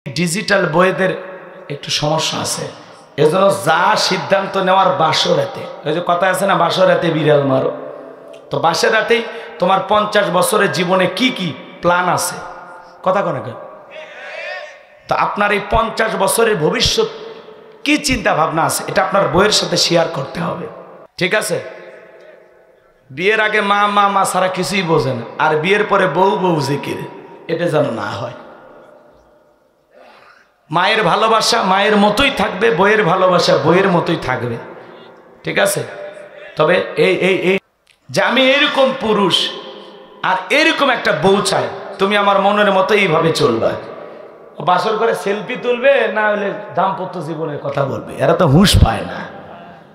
Digital বইয়েদের একটু সমস্যা আছে, এজন্য যা সিদ্ধান্ত নেওয়ার বাসর রাতে, ওই যে কথা আছে না, বাসর রাতে বিড়াল মারো। তো বাসের রাতেই তোমার 50 বছরের জীবনে কি কি প্ল্যান আছে, কথা কোন কেন? তো আপনার এই 50 বছরের ভবিষ্যৎ কি চিন্তা ভাবনা আছে, এটা আপনার বইয়ের সাথে শেয়ার করতে হবে, ঠিক আছে? বিয়ের আগে মা মা মা ছাড়া কিছুই বোঝে না, আর বিয়ের পরে বউ বউ জিকির, এটা যেন না হয়। মায়ের ভালোবাসা মায়ের মতোই থাকবে, বইয়ের ভালোবাসা বইয়ের মতোই থাকবে, ঠিক আছে? তবে এই এই এই যে আমি এরকম পুরুষ আর এরকম একটা বউ চাই, তুমি আমার মনের মতো এইভাবে চলবে। বাসর করে সেলফি তুলবে, না হলে দাম্পত্য জীবনের কথা বলবে। এরা তো হুঁশ পায় না,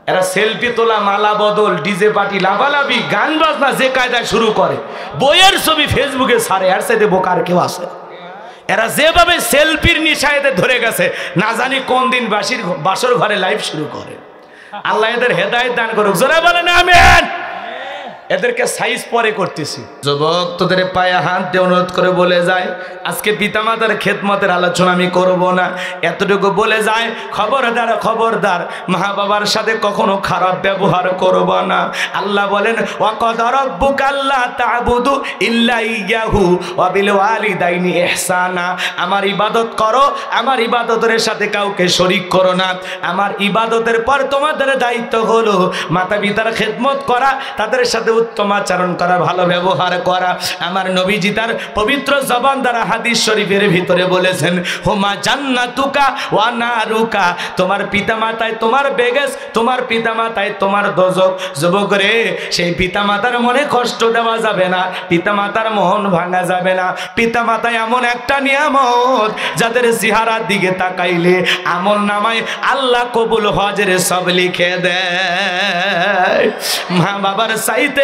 এরা সেলফি তোলা, মালা বদল, ডিজে পার্টি, লাভালাভি, গান বাজনা যে কায়দায় শুরু করে, বইয়ের ছবি ফেসবুকে ছাড়ে। আর সাথে বোকার কেউ আছে? এরা যেভাবে সেলফির নিশায়তে ধরে গেছে, না জানি কোন দিন বাসর ঘরে লাইভ শুরু করে। আল্লাহ এদের হেদায়েত দান করুক, জোরে বলেন আমিন। এদেরকে সাইজ পরে করতেছি। যুবক তোদের পায়ে হাত দিয়ে অনুরোধ করে বলে যায়, আজকে পিতামাতার খেদমতের আলোচনা আমি করব না, এতটুকু বলে যায়, খবরদার খবরদার মা বাবার সাথে কখনো খারাপ ব্যবহার করব না। আল্লাহ বলেন, ওয়াকাদা রাব্বুকা আল্লা তা'বুদু ইল্লা ইয়াহু ওয়া বিল ওয়ালিদাইনি ইহসানা। আমার ইবাদত করো, আমার ইবাদতের সাথে কাউকে শরীক করো না। আমার ইবাদতের পর তোমাদের দায়িত্ব হলো মাতা পিতার খেদমত করা, তাদের সাথে উত্তম আচরণ করা, ভালো ব্যবহার করা। আমার নবীজি তার পবিত্র জবান দ্বারা হাদিস শরীফের ভিতরে বলেছেন, হুমা জান্নাতুকা ওয়া নারুকা। তোমার পিতামাতায় তোমার বেগেস, তোমার পিতামাতায় তোমার দোজক। যুবক রে, সেই পিতামাতার মনে কষ্ট দেওয়া যাবে না, পিতামাতার মন ভাঙা যাবে না। পিতামাতায় এমন একটা নিয়ামত, যাদের চেহারার দিকে তাকাইলে আমল নামায় আল্লাহ কবুল হজের সব লিখে দেয়। মা বাবার চাইতে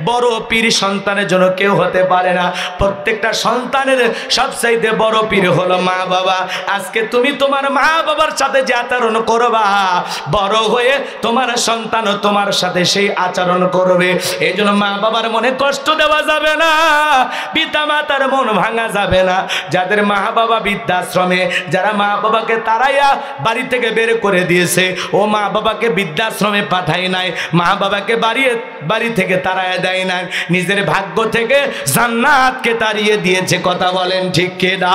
বড় পীর সন্তানের জন্য কেউ হতে পারে না। প্রত্যেকটা সন্তানের সবচাইতে বড় পীর হলো মা বাবা। আজকে তুমি তোমার মা বাবার সাথে যে আচরণ করবা, বড় হয়ে তোমার সন্তানও তোমার সাথে সেই আচরণ করবে। এই জন্য মা বাবার মনে কষ্ট দেওয়া যাবে না, পিতা মাতার মন ভাঙা যাবে না। যাদের মা বাবা বৃদ্ধাশ্রমে, যারা মা বাবাকে তাড়াইয়া বাড়ি থেকে বের করে দিয়েছে, ও মা বাবাকে বৃদ্ধাশ্রমে পাঠায় নাই, মা বাবাকে বাড়ি থেকে তাড়াইয়া দেয় না, নিজের ভাগ্য থেকে জান্নাতকে তাড়িয়ে দিয়েছে। কথা বলেন ঠিক কি না?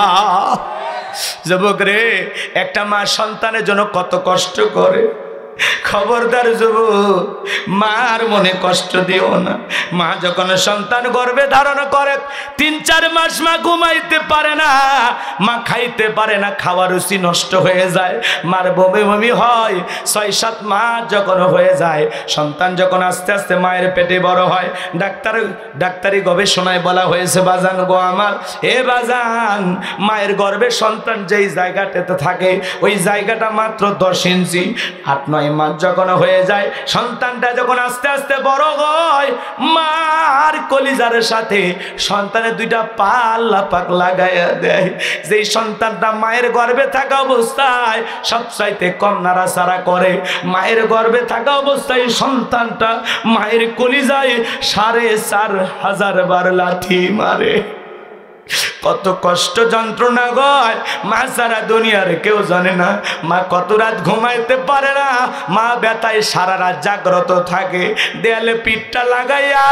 যুবক রে, একটা মা সন্তানের জন্য কত কষ্ট করে। খবরদার যুবক, মার মনে কষ্ট দিও না। মা যখন সন্তান গর্ভে ধারণ করে 3-4 মাস মা ঘুমাইতে পারে না, মা খাইতে পারে না, খাওয়ার রুচি নষ্ট হয়ে যায়, মার বমি বমি হয়। 6-7 মাস যখন হয়ে যায়, সন্তান যখন আস্তে আস্তে মায়ের পেটে বড় হয়, ডাক্তারি গবেষণায় বলা হয়েছে, বাজান গো আমার, এ বাজান, মায়ের গর্ভে সন্তান যেই জায়গাটাতে থাকে, ওই জায়গাটা মাত্র 10 ইঞ্চি। 8-9 মাস যখন হয়ে যায়, সন্তানটা যখন আস্তে আস্তে বড় হয়, মার কলিজার সাথে সন্তানের 2টা পা আল্লাহ পাক লাগাইয়া দেয়। যেই সন্তানটা মায়ের গর্ভে থাকা অবস্থায় সবচাইতে কম নাড়াচাড়া করে, মায়ের গর্ভে থাকা অবস্থায় সন্তানটা মায়ের কলিজায় 4,500 বার লাথি মারে। কত কষ্ট যন্ত্রণা গয়, মা সারা দুনিয়ার কেউ জানে না। মা কত রাত ঘুমাইতে পারে না, মা ব্যথায় সারা রাত জাগ্রত থাকে, দেয়ালে পিঠটা লাগাইয়া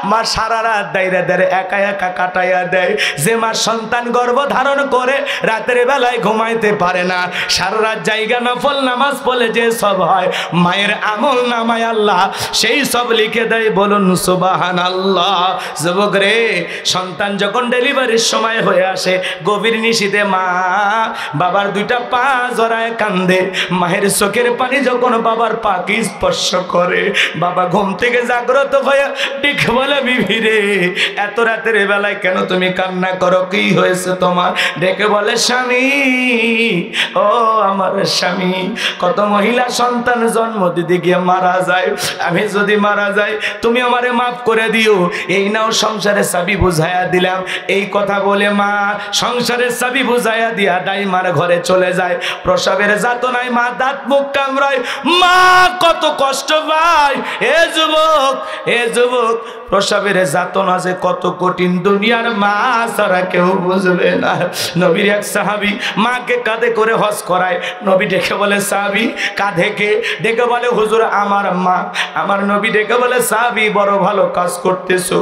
মা সারা রাত দাইরে দাইরে একা একা কাটাইয়া দেয়। যে মা সন্তান গর্ভ ধারণ করে রাতের বেলায় ঘুমাইতে পারে না, সারা রাত জায়গা নফল নামাজ পড়লে যে সব হয়, মায়ের আমল নামায় আল্লাহ সেই সব লিখে দেয়। বলুন সুবহানাল্লাহ। যুবক রে, সন্তান যখন ডেলিভারির সময় হয়ে আসে, গভীর নিশীথে মা বাবার 2টা পা জড়ায় কান্দে। মায়ের চোখের পানি যখন বাবার পাকে স্পর্শ করে, বাবা ঘুম থেকে জাগ্রত হয়ে ডেকে বলে, বিবি রে, এত রাতের বেলায় কেন তুমি কান্না করো, কি হয়েছে তোমার? ডেকে বলে, স্বামী, ও আমার স্বামী, কত মহিলা সন্তান জন্ম দিতে গিয়ে মারা যায়, আমি যদি মারা যাই তুমি আমারে মাফ করে দিও, এই নাও সংসারে চাবি বুঝাইয়া দিলাম। এই কথা বলে বলে মা সংসারের চাবি বুঝাইয়া দিয়া দাইমার ঘরে চলে যায়। প্রসবের যাতনায় মা দাঁত মুখ কামড়ায়, মা কত কষ্ট পায়। এ যুবক প্রসবের যাতনা যে কত কঠিন দুনিয়ার মা ছাড়া কেউ বুঝবে না। নবীর এক সাহাবী মাকে কাঁধে করে হজ করায়। নবী ডেকে বলে সাহাবী কাঁধে কে? ডেকে বলে হুজুর আমার মা। আমার নবী ডেকে বলে সাহাবী বড় ভালো কাজ করতেছো,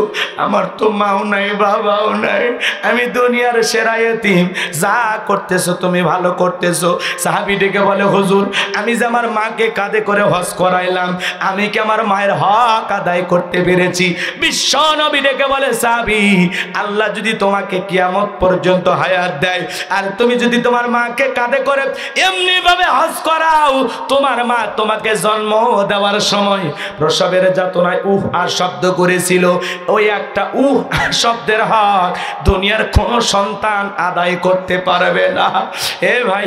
আমার তো মাও নাই বাবাও নাই, আমি দুনিয়ার সেরা এতিম, যা করতেছো তুমি ভালো করতেছো। সাহাবী ডেকে বলে হুজুর আমি যে আমার মাকে কাঁধে করে হজ করাইলাম, আমি কি আমার মায়ের হক আদায় করতে পেরেছি? বিশ্ব নবী ডেকে বলে সাহাবী আল্লাহ যদি তোমাকে কিয়ামত পর্যন্ত হায়াত দেয় আর তুমি যদি তোমার মাকে কাঁধে করে এমনি ভাবে হজ করাও, তোমার মা তোমাকে জন্ম দেওয়ার সময় প্রসবের যাতনায় উহ আর শব্দ করেছিল, ওই একটা উহ শব্দের হক দুনিয়ার কোনো সন্তান আদায় করতে পারবে না। এ ভাই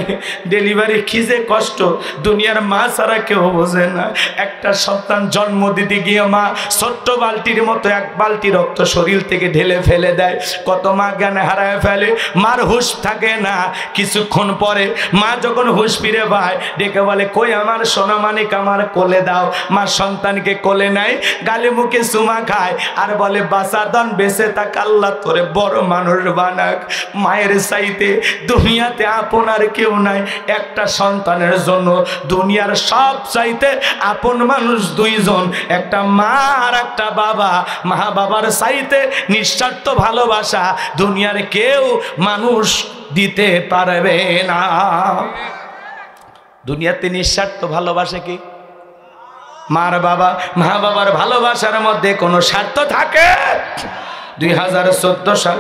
ডেলিভারি কি যে কষ্ট দুনিয়ার মা ছাড়া কেউ বোঝে না। একটা সন্তান জন্ম দিতে গিয়ে মা ছোট্ট বালতির মতো এক বালতি রক্ত শরীর থেকে ঢেলে ফেলে দেয়। কত মা জ্ঞান হারায় ফেলে, মার হুঁশ থাকে না। কিছুক্ষণ পরে মা যখন হুঁশ ফিরে পায় ডেকে বলে কই আমার সোনা মানিক আমার কোলে দাও। মা সন্তানকে কোলে নেয়, গালে মুখে চুমা খায় আর বলে বাসাদন বেঁচে থাক, আল্লাহ তোরে বড় মানুষ বানাক। মায়ের চাইতে দুনিয়াতে আপন আর কেউ নাই। একটা সন্তানের জন্য দুনিয়ার সব চাইতে আপন মানুষ দুইজন, একটা মা আর একটা বাবা। মা বাবার চাইতে নিঃস্বার্থ ভালোবাসা দুনিয়ার কেউ মানুষ দিতে পারবে না। দুনিয়াতে নিঃস্বার্থ ভালোবাসা কি? মার বাবা। মা বাবার ভালোবাসার মধ্যে কোনো স্বার্থ থাকে? 2014 সাল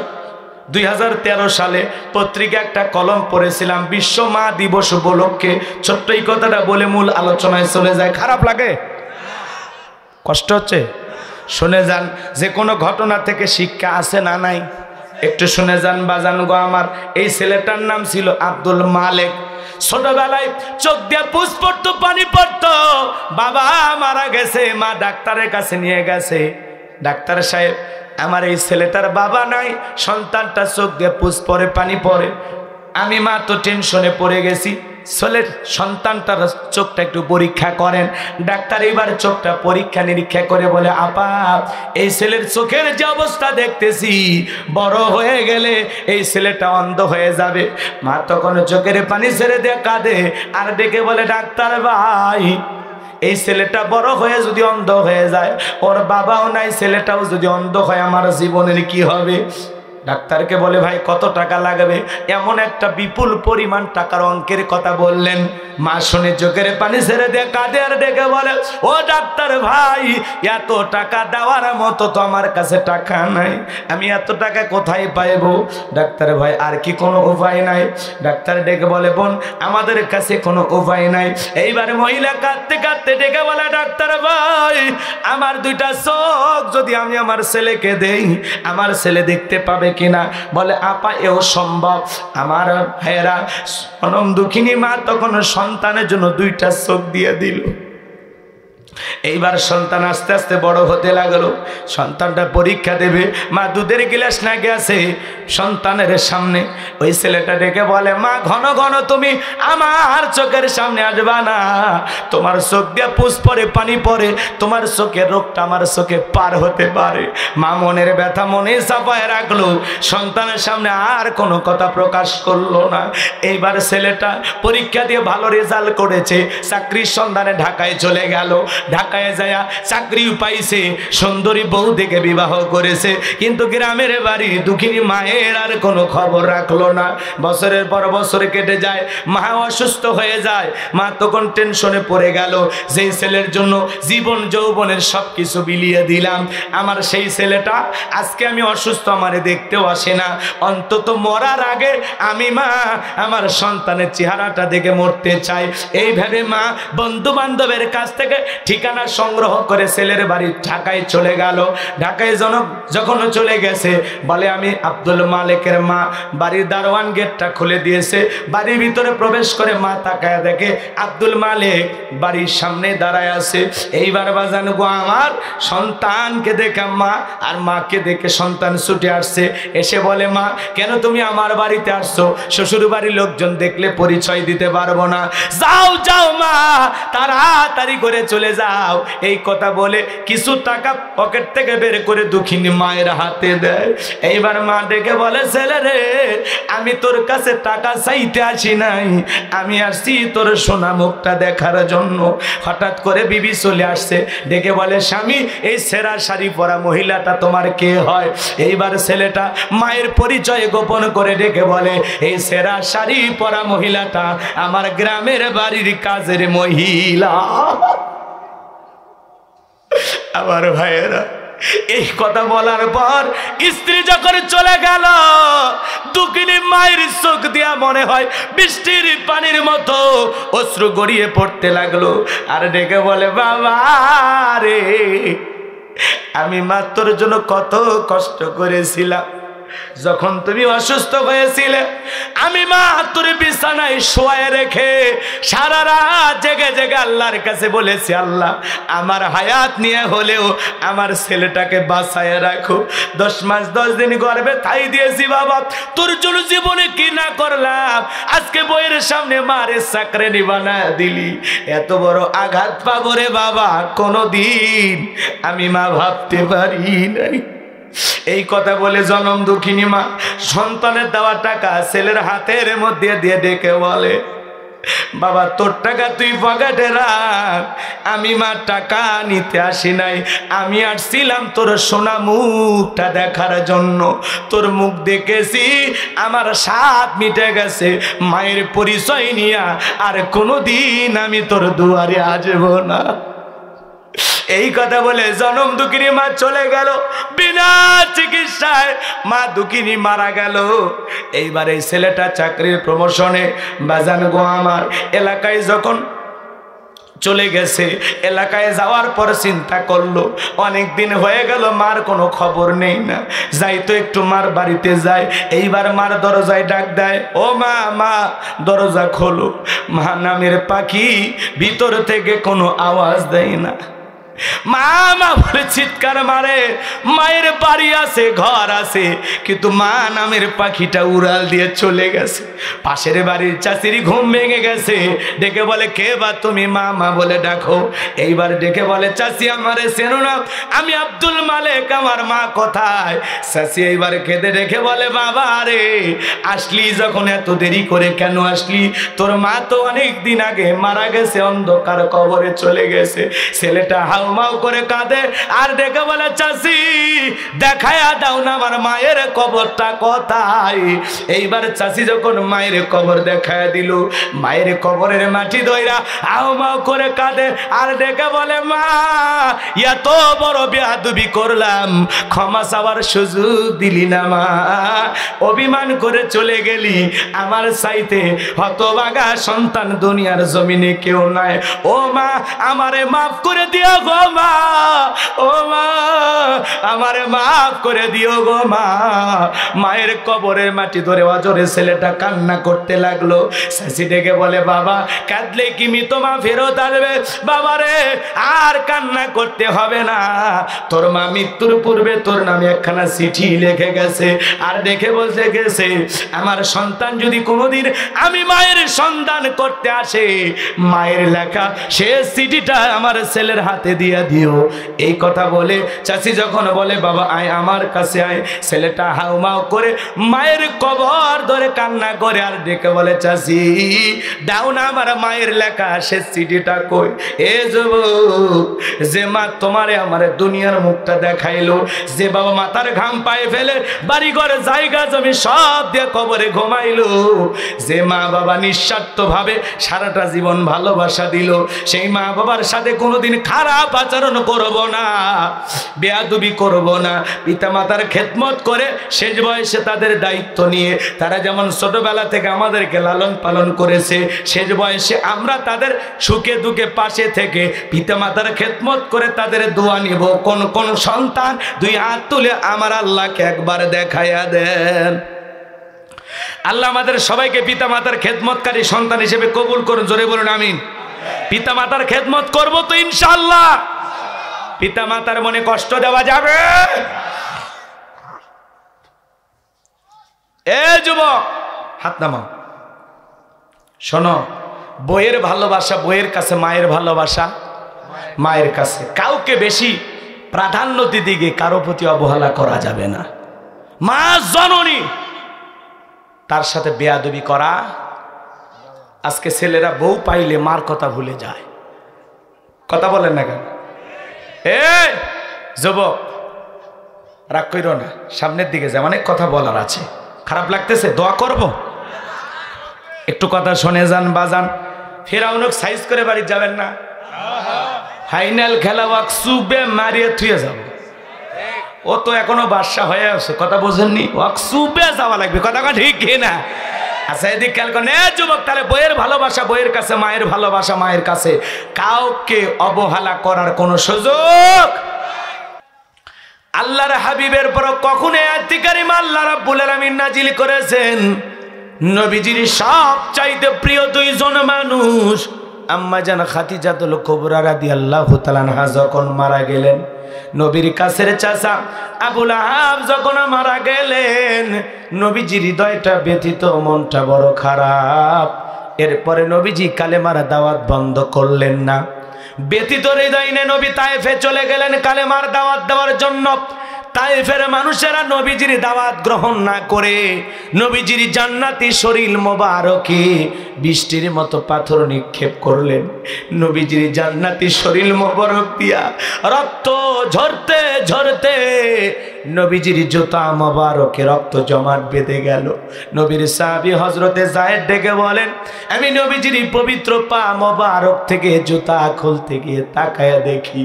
2013 সালে পত্রিকা একটা কলম পড়েছিলাম বিশ্ব মা দিবস উপলক্ষে। ছোট্ট এই কথাটা বলে মূল আলোচনায় চলে যায়। খারাপ লাগে? কষ্ট হচ্ছে? শুনে যান, যে কোনো ঘটনা থেকে শিক্ষা আছে না নাই? একটু শুনে যান বাজান গো আমার। এই ছেলেটার নাম ছিল আব্দুল মালেক। ছোটবেলায় চোখ দিয়ে পুষ পড়তো, পানি পড়তো। বাবা মারা গেছে, মা ডাক্তারের কাছে নিয়ে গেছে। ডাক্তার সাহেব আমার এই ছেলেটার বাবা নাই, সন্তানটা চোখ দিয়ে পুষ পড়ে, পানি পড়ে। আমি মা তো টেনশনে পড়ে গেছি। ছেলের সন্তানটার চোখটা একটু পরীক্ষা করেন। ডাক্তার এবার চোখটা পরীক্ষা নিরীক্ষা করে বলে আপা এই ছেলের চোখের যে অবস্থা দেখতেছি বড় হয়ে গেলে এই ছেলেটা অন্ধ হয়ে যাবে। মা তখন চোখের পানি ছেড়ে দিয়ে কাঁদে আর ডেকে বলে ডাক্তার ভাই এই ছেলেটা বড় হয়ে যদি অন্ধ হয়ে যায়, ওর বাবাও নাই, ছেলেটাও যদি অন্ধ হয় আমার জীবনের কি হবে? ডাক্তারকে বলে ভাই কত টাকা লাগবে? এমন একটা বিপুল পরিমাণ টাকার অঙ্কের কথা বললেন। মা শুনে চোখের পানি ছেড়ে দিয়ে কাঁদে আর ডেকে বলে ও ডাক্তার ভাই এত টাকা দেওয়ার মতো তো আমার কাছে টাকা নাই, আমি এত টাকা কোথায় পাইবো? ডাক্তার ভাই আর কি কোনো উপায় নাই? ডাক্তার ডেকে বলে বোন আমাদের কাছে কোনো উপায় নাই। এইবার মহিলা কাঁদতে কাঁদতে ডেকে বলে ডাক্তার ভাই আমার দুইটা চোখ যদি আমি আমার ছেলেকে দেই আমার ছেলে দেখতে পাবে কিনা? বলে আপা এও সম্ভব। আমার ভাইয়েরা অনম দুঃখিনী মা তখন সন্তানের জন্য দুইটা চোখ দিয়ে দিল। এইবার সন্তান আস্তে আস্তে বড় হতে লাগলো। সন্তানটা পরীক্ষা দেবে, মা দুধের গিলাস না গেছে সন্তানের সামনে। ওই ছেলেটা ডেকে বলে মা ঘন ঘন তুমি আমার চোখের সামনে আসবা না, তোমার চোখ দিয়ে পুষ পড়ে পানি পড়ে, তোমার চোখের রোগটা আমার চোখে পার হতে পারে। মা মনের ব্যথা মনে চাপায় রাখলো, সন্তানের সামনে আর কোনো কথা প্রকাশ করলো না। এইবার ছেলেটা পরীক্ষা দিয়ে ভালো রেজাল্ট করেছে, চাকরির সন্ধানে ঢাকায় চলে গেল। ঢাকায় যায় চাকরিও পাইছে, সুন্দরী বউ দেখে বিবাহ করেছে, কিন্তু গ্রামের বাড়ি দুঃখিনী মায়ের আর কোনো খবর রাখলো না। বছরের পর বছর কেটে যায়, মা অসুস্থ হয়ে যায়। মা তখন টেনশনে পড়ে গেল, যেই ছেলের জন্য জীবন যৌবনের সব কিছু বিলিয়ে দিলাম, আমার সেই ছেলেটা আজকে আমি অসুস্থ আমারে দেখতেও আসে না। অন্তত মরার আগে আমি মা আমার সন্তানের চেহারাটা দেখে মরতে চাই। এইভাবে মা বন্ধু বান্ধবের কাছ থেকে ঠিকানা সংগ্রহ করে ছেলের বাড়ি ঢাকায় চলে গেল। ঢাকায় যখন চলে গেছে বলে আমি আব্দুল মালিকের মা। বাড়ির দারোয়ান গেটটা খুলে দিয়েছে, বাড়ির ভিতরে প্রবেশ করে মা তাকায় দেখে আব্দুল মালিক বাড়ির সামনে দাঁড়ায় আছে। এইবার বাজান গো আমার সন্তানকে দেখে মা আর মাকে দেখে সন্তান ছুটে আসছে, এসে বলে মা কেন তুমি আমার বাড়িতে আসছো? শ্বশুর বাড়ির লোকজন দেখলে পরিচয় দিতে পারবো না। যাও যাও মা, তাড়াতাড়ি করে চলে যাও। এই কথা বলে কিছু টাকা পকেট থেকে বের করে দুঃখিনী মায়ের হাতে দেয়। এইবার মা ডেকে বলে ছেলে রে, আমি তোর কাছে টাকা চাইতে আসি নাই, আমি আসছি তোর সোনা মুখটা দেখার জন্য। হঠাৎ করে বিবি চলে আসছে, ডেকে বলে স্বামী এই সেরা শাড়ি পরা মহিলাটা তোমার কে হয়? এইবার ছেলেটা মায়ের পরিচয় গোপন করে ডেকে বলে এই সেরা শাড়ি পরা মহিলাটা আমার গ্রামের বাড়ির কাজের মহিলা। আমার ভাইয়েরা, এই কথা বলার পর স্ত্রী যখন চলে গেল, দুঃখিনী মায়ের চোখ দিয়া মনে হয় বৃষ্টির পানির মতো অশ্রু গড়িয়ে পড়তে লাগলো। আর ডেকে বলে বাবা রে, আমি মা তোর জন্য কত কষ্ট করেছিলাম। যখন তুমি অসুস্থ হয়েছিলে আমি মা তোর বিছানায় শোয়ায় রেখে সারা রাত জেগে জেগে আল্লাহর কাছে বলেছি আল্লাহ আমার হায়াত নিয়ে হলেও আমার ছেলেটাকে বাঁচায় রাখো। 10 মাস 10 দিন গর্ভে ঠাই দিয়েছি বাবা, তোর জন্য জীবনে কি না করলাম। আজকে বইয়ের সামনে মারে চাকরি বানায় দিলি, এত বড় আঘাত পাবো রে বাবা কোনদিন আমি মা ভাবতে পারি নাই। এই কথা বলে জনম দুঃখিনী মা সন্তানের দেওয়া টাকা ছেলের হাতের মধ্যে দিয়ে ডেকে বলে বাবা তোর টাকা তুই পকেটে রাখ, আমি মা টাকা নিতে আসি নাই, আমি আসছিলাম তোর সোনা মুখটা দেখার জন্য। তোর মুখ দেখেছি আমার স্বাদ মিটে গেছে, মায়ের পরিচয় নিয়া আর কোনোদিন আমি তোর দুয়ারে আসবো না। এই কথা বলে জনম দুঃখিনী মা চলে গেল, বিনা চিকিৎসায় মা দুঃখিনী মারা গেল। এইবার এই ছেলেটা চাকরির প্রমোশনে বাজান গো আমার এলাকায় যখন চলে গেছে, এলাকায় যাওয়ার পর চিন্তা করলো অনেক দিন হয়ে গেল মার কোনো খবর নেই না, যাই তো একটু মার বাড়িতে যায়। এইবার মার দরজায় ডাক দেয়, ও মা মা দরজা খোলো। মা নামের পাখি ভিতর থেকে কোনো আওয়াজ দেয় না। মা মা বলে চিৎকার মারে, মায়ের বাড়ি আছে ঘর আছে কিন্তু মা নামের পাখিটা উড়াল দিয়ে চলে গেছে। পাশের বাড়ির চাচির ঘুম ভেঙে গেছে, ডেকে বলে কে বা তুমি? মা মা বলে ডাকো। এইবার ডেকে বলে চাচি আমারে চেনো না, আমি আব্দুল মালিক, আমার মা কোথায়? চাচি এইবার কেঁদে ডেকে বলে বাবা রে আসলি যখন এত দেরি করে কেন আসলি? তোর মা তো অনেক দিন আগে মারা গেছে, অন্ধকার কবরে চলে গেছে। ছেলেটা হাউমাউ করে কাঁদে আর ডেকে বলে চাচি দেখায়া দাও না আমার মায়ের কবরটা কোথায়? এইবার চাচি যখন মায়ের কবর দেখায়া দিল, মায়ের কবরের মাটি দইরা হাউমাউ করে কাঁদে আর ডেকে বলে মা এত বড় বেয়াদবি করলাম, ক্ষমা চাওয়ার সুযোগ দিলি না মা, অভিমান করে চলে গেলি, আমার চাইতে হতভাগা সন্তান দুনিয়ার জমিনে কেউ নাই। ও মা আমারে মাফ করে দিও গো মা, ও মা আমারে মাফ করে দিও গো মা। মায়ের কবরের মাটি ধরে অজরে ছেলেটা কান্না করতে লাগলো। চাচি ডেকে বলে বাবা কাঁদলে কি মা ফেরত আসবে? বাবা রে আর কান্না করতে হবে না, তোর মা মৃত্যুর পূর্বে তোর নামে একখানা চিঠি লিখে গেছে আর দেখে বসে গেছে আমার সন্তান যদি কোনোদিন আমি মায়ের সন্ধান করতে আসে, মায়ের লেখা সে চিঠিটা আমার ছেলের হাতে দিয়ে দিও। এই কথা বলে চাচি যখন বলে বাবা আয় আমার কাছে আয়, ছেলেটা হাউমাউ করে মায়ের কবর ধরে কান্না করে আর ডেকে বলে চাচি দাও না আমার মায়ের লেখা সে চিঠিটা কই? এ যুবক, যে মা তোমারে আমারে দুনিয়ার মুখটা দেখাইলো, যে বাবা মাথার ঘাম পায়ে ফেলে বাড়ি ঘরে জায়গা জমি সব দিয়ে কবরে ঘুমাইলো, যে মা বাবা নিঃস্বার্থ ভাবে সারাটা জীবন ভালোবাসা দিল, সেই মা বাবার সাথে কোনোদিন খারাপ পাচারণ করব না, বেয়াদবি করব না। পিতামাতার খেদমত করে শেষ বয়সে তাদের দায়িত্ব নিয়ে তারা যেমন ছোটবেলা থেকে আমাদেরকে লালন পালন করেছে, শেষ বয়সে আমরা তাদের সুখে দুঃখে পাশে থেকে পিতামাতার খেদমত করে তাদের দোয়া নিব। কোন কোন সন্তান দুই হাত তুলে আমার আল্লাহকে একবার দেখাইয়া দেন। আল্লাহ আমাদের সবাইকে পিতামাতার খেদমতকারী সন্তান হিসেবে কবুল করুন। জোরে বলুন আমিন। পিতামাতার খেদমত করব তো ইনশাআল্লাহ। পিতামাতার মনে কষ্ট দেওয়া যাবে? এ যুবক হাত নামাও। শোনো, বইয়ের ভালোবাসা বইয়ের কাছে, মায়ের ভালোবাসা মায়ের কাছে। কাউকে বেশি প্রাধান্য দিতে গিয়ে কারো প্রতি অবহেলা করা যাবে না। মা জননী, তার সাথে বেয়াদবি করা। আজকে ছেলেরা বউ পাইলে মার কথা ভুলে যায়। কথা বলেন না কেন? এই যুবক রাগ কইরো না, সামনের দিকে যায়, অনেক কথা বলার আছে। খারাপ লাগতেছে? দোয়া করব? একটু কথা শুনে যান বাজান। ফেরাউনক সাইজ করে বাড়ি যাবেন না। ফাইনাল খেলা ওয়াকসুবে মারিয়ে থুয়ে যাব। ও তো এখনো বাদশা হয়ে আছে, কথা বোঝেননি? ওয়াকসুবে যাওয়া লাগবে, কথা ঠিক না? আচ্ছা এদিক খেয়াল করেন। যুবক, তাহলে বইয়ের ভালোবাসা বইয়ের কাছে, মায়ের ভালোবাসা মায়ের কাছে। কাউকে অবহেলা করার কোনো সুযোগ। আল্লাহর হাবিবের পর কখন আয়াত কারিমা আল্লাহ রাব্বুল আলামিন নাজিল করেছেন? নবীজির সবচাইতে প্রিয় দুইজন মানুষ, আম্মা জান খাদিজাতুল কুবরা রাদিয়াল্লাহু তাআলা আনহা যখন মারা গেলেন, নবীর কাছের চাচা আবু লাহাব যখন মারা গেলেন, নবীজির হৃদয়টা ব্যথিত, মনটা বড় খারাপ। এরপরে নবীজি কালেমার দাওয়াত বন্ধ করলেন না। ব্যথিত হৃদয় নিয়ে নবী তায়েফে চলে গেলেন কালেমার দাওয়াত দেওয়ার জন্য। তায়েফের মানুষেরা নবীজির দাওয়াত গ্রহণ না করে নবীজির জান্নাতি শরীর মোবারকে বৃষ্টির মতো পাথর নিক্ষেপ করলেন। নবীজির জান্নাতি শরীর মোবারক দিয়া রক্ত ঝরতে ঝরতে নবীজির জুতা মোবারকে রক্ত জমাট বেঁধে গেল। নবীর সাহাবী হযরতে যায়েদ ডেকে বলেন, আমি নবীজির পবিত্র পা মোবারক থেকে জুতা খুলতে গিয়ে তাকায়া দেখি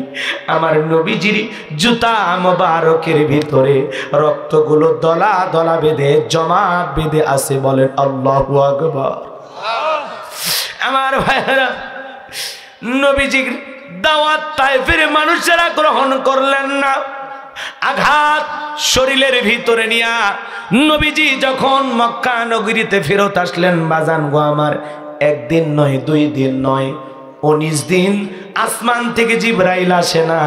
আমার নবীজির জুতা মোবারকের ভিতরে রক্তগুলো দলা দলা বেঁধে জমাট বেঁধে আছে। বলেন আল্লাহু আকবার। আমার ভাইরা, নবীজির দাওয়াত তায়েফের মানুষেরা গ্রহণ করলেন না। আঘাত শরীরের ভিতরে নিয়া নবীজি যখন মক্কা নগরীতে ফেরত আসলেন, বাজান গো আমার, একদিন নয়, 2 দিন নয়, 19 দিন আসমান থেকে জিবরাইল আসে না,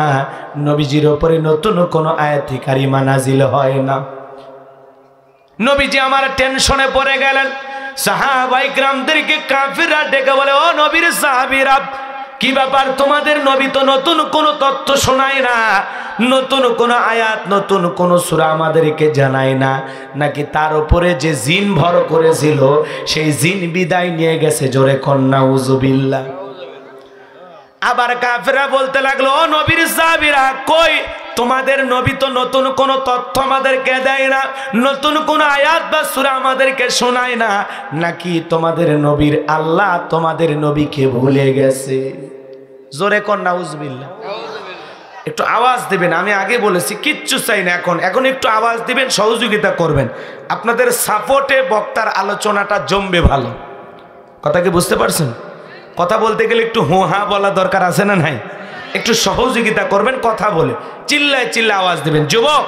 নবীজির উপরে নতুন কোন আয়াতে কারিমা নাজিল হয় না। নবীজি আমার টেনশনে পড়ে গেলেন। সাহাবায়ে কিরামদেরকে কাফিররা ডেকে বলে, ও নবীর সাহাবীরা, কি ব্যাপার তোমাদের নবী তো নতুন কোন তথ্য শোনায় না, নতুন কোন আয়াত, নতুন কোন সূরা আমাদেরকে জানায় না, নাকি তার উপরে যে জিন ভর করেছিল সেই জিন বিদায় নিয়ে গেছে? জোরে কন্না উযুবিল্লাহ। আবার কাফেররা বলতে লাগলো, ও নবীর সাহাবীরা, কই তোমাদের নবী তো নতুন কোন তথ্য আমাদেরকে দেয় না, নতুন কোন আয়াত বা সূরা আমাদেরকে শোনায় না, নাকি তোমাদের নবীর আল্লাহ তোমাদের নবীকে ভুলে গেছে? জোরে কর নাউজুবিল্লাহ। একটু আওয়াজ দিবেন। আমি আগে বলেছি কিচ্ছু চাই না, এখন একটু আওয়াজ দিবেন, সহযোগিতা করবেন। আপনাদের সাপোর্টে বক্তার আলোচনাটা জমবে ভালো। কথা কি বুঝতে পারছেন? কথা বলতে গেলে একটু হুহা বলা দরকার আছে না নাই? একটু সহযোগিতা করবেন, কথা বলে চিল্লায় চিল্লায় আওয়াজ দেবেন। যুবক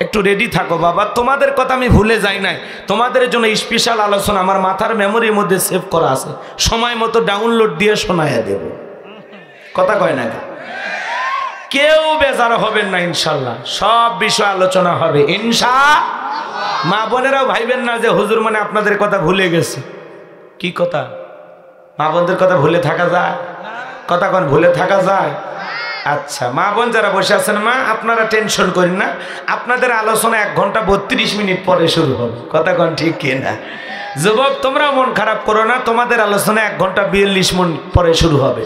একটু রেডি থাকো বাবা, তোমাদের কথা আমি ভুলে যাই নাই। তোমাদের জন্য স্পেশাল আলোচনা আমার মাথার মেমোরির মধ্যে সেভ করা আছে, সময় মতো ডাউনলোড দিয়ে শোনাইয়া দেব। কথা কয় না? কেউ বেজার হবেন না, ইনশাল্লাহ সব বিষয় আলোচনা হবে ইনশাআল্লাহ। মা বোনেরাও ভাইবেন না যে হুজুর মানে আপনাদের কথা ভুলে গেছে। কি কথা? মা বোনদের কথা ভুলে থাকা যায়? কথা কোন ভুলে থাকা যায়? আচ্ছা মা বোন যারা বসে আছেন, মা আপনারা টেনশন করেন না, আপনাদের আলোচনা 1 ঘন্টা 32 মিনিট পরে শুরু হবে। কথা কোন ঠিক কিনা? যুবক তোমরা মন খারাপ করো না, তোমাদের আলোচনা 1 ঘন্টা 42 মিনিট পরে শুরু হবে।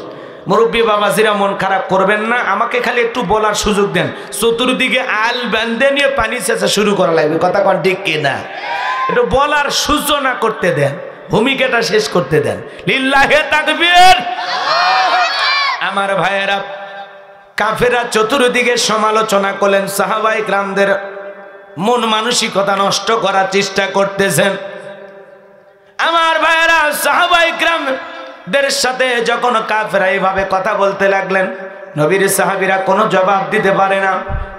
মুরব্বী বাবাজিরা মন খারাপ করবেন না, আমাকে খালি একটু বলার সুযোগ দেন। চতুর্দিকে আল বান্ধে নিয়ে পানি চেঁচা শুরু করা লাগবে। কথা কোন ঠিক কিনা? একটু বলার সূচনা করতে দেন, ভূমিকাটা শেষ করতে দেন। লিল্লাহে তাকবীর। আমার ভাইয়েরা, কাফেররা চতুর্দিকে সমালোচনা করলেন, সাহাবায়ে কেরামদের মন মানসিকতা নষ্ট করার চেষ্টা করতেছেন। আমার ভাইয়েরা, সাহাবায়ে কেরামদের সাথে যখন কাফেররা এইভাবে কথা বলতে লাগলেন, নবীর সাহাবীরা কোনো জবাব দিতে পারে না,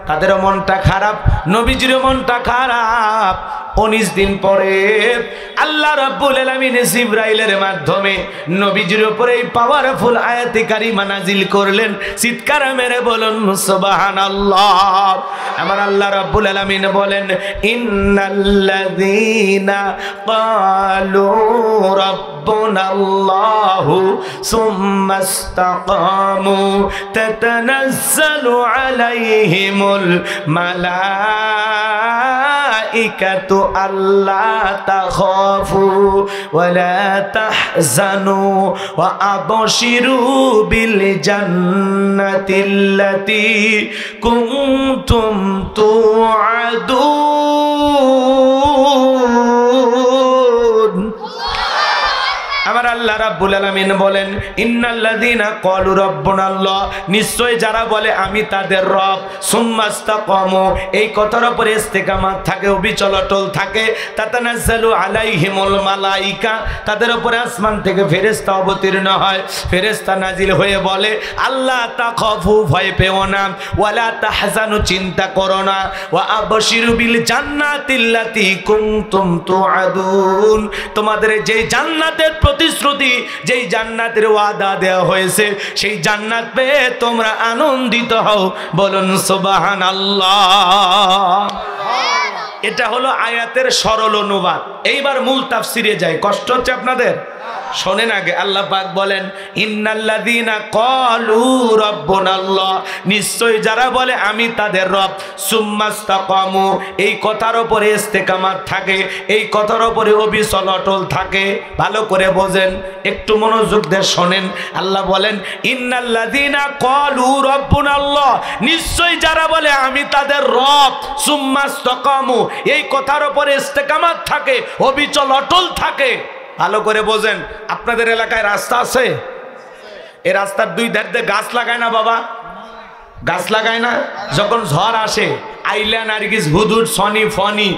তাদেরও মনটা খারাপ, নবীজিরও মনটা খারাপ। 19 দিন পরে আল্লাহ রাব্বুল আলামিন জিবরাইলের মাধ্যমে নবীজির উপরে এই পাওয়ারফুল আয়াতে কারিমা নাজিল করলেন। চিৎকার মেরে বলুন সুবহানাল্লাহ। আমার আল্লাহ রাব্বুল আলামিন বলেন, ইন্নাল্লাযীনা ক্বালু রাব্বুনাল্লাহু সুম্মা ইসতাকামু তাতানাজ্জালু আলাইহিমুল মালাইকাতু আল্লা তাখাফু ওয়ালা তাহজানু ওয়া আবশিরু বিল জান্নাতিল্লাতী কুনতুম তুআদুন। আমার আল্লাহ রাব্বুল আলামিন বলেন, ইন্নাল্লাযীনা ক্বালু রাব্বুনাল্লাহ, নিশ্চয় যারা বলে আমি তাদের রব, সুম্মা ইসতাকামু, এই কথার উপরে ইস্তেকামাত থাকে, অবিচল অটল থাকে, তাতানাজ্জালু আলাইহিমুল মালাইকা, তাদের উপরে আসমান থেকে ফেরেশতা অবতীর্ণ হয়, ফেরেশতা নাজিল হয়ে বলে, আল্লাহ তাখাফু, ভয় পেও না, ওয়ালা তাহজানু, চিন্তা করো না, ওয়া আবশিরু বিল জান্নাতিল্লাতী কুনতুম তুআদুন, তোমাদের যেই জান্নাতের প্রতিশ্রুতি, যেই জান্নাতের ওয়াদা দেওয়া হয়েছে, সেই জান্নাত পেয়ে তোমরা আনন্দিত হও। বলুন সুবহানাল্লাহ। এটা হলো আয়াতের সরল অনুবাদ। এইবার মূল তাফসিরে যাই, কষ্ট হচ্ছে আপনাদের? শোনেন আগে, আল্লাহ পাক বলেন, ইন্নাল্লাযীনা ক্বালু রাব্বুনাল্লাহ, নিশ্চয় যারা বলে আমি তাদের রব, সুম্মা ইসতাকামু, এই কথার উপরে ইস্তেকামাত থাকে, এই কথার উপরে অবিচল অটল থাকে। ভালো করে বোঝেন, একটু মনোযোগ দিয়ে শোনেন। আল্লাহ বলেন, ইন্নাল্লাযীনা ক্বালু রাব্বুনাল্লাহ, নিশ্চয় যারা বলে আমি তাদের রব, সুম্মা ইসতাকামু, এই কথার উপরে ইস্তেকামাত থাকে, অবিচল অটল থাকে। ভালো করে বোঝেন, আপনাদের এলাকায় রাস্তা আছে? এই রাস্তার দুই ধার দিয়ে গাছ লাগায় না বাবা? গাছ লাগায় না? যখন ঝড় আসে, আইলা, নারগিস, হুদুদ, সনি, ফনি,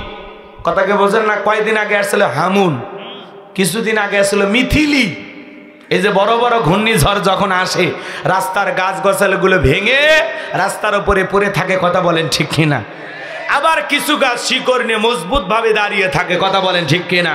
কথাকে বোঝেন না? কয়েকদিন আগে আসছিল হামুন, কিছুদিন আগে আসছিল মিথিলি। এই যে বড় বড় ঘূর্ণিঝড় যখন আসে, রাস্তার গাছ গাছালিগুলো ভেঙে রাস্তার উপরে পড়ে থাকে। কথা বলেন ঠিক কিনা? আবার কিছু গাছ শিকড় নিয়ে মজবুত ভাবে দাঁড়িয়ে থাকে। কথা বলেন ঠিক কিনা?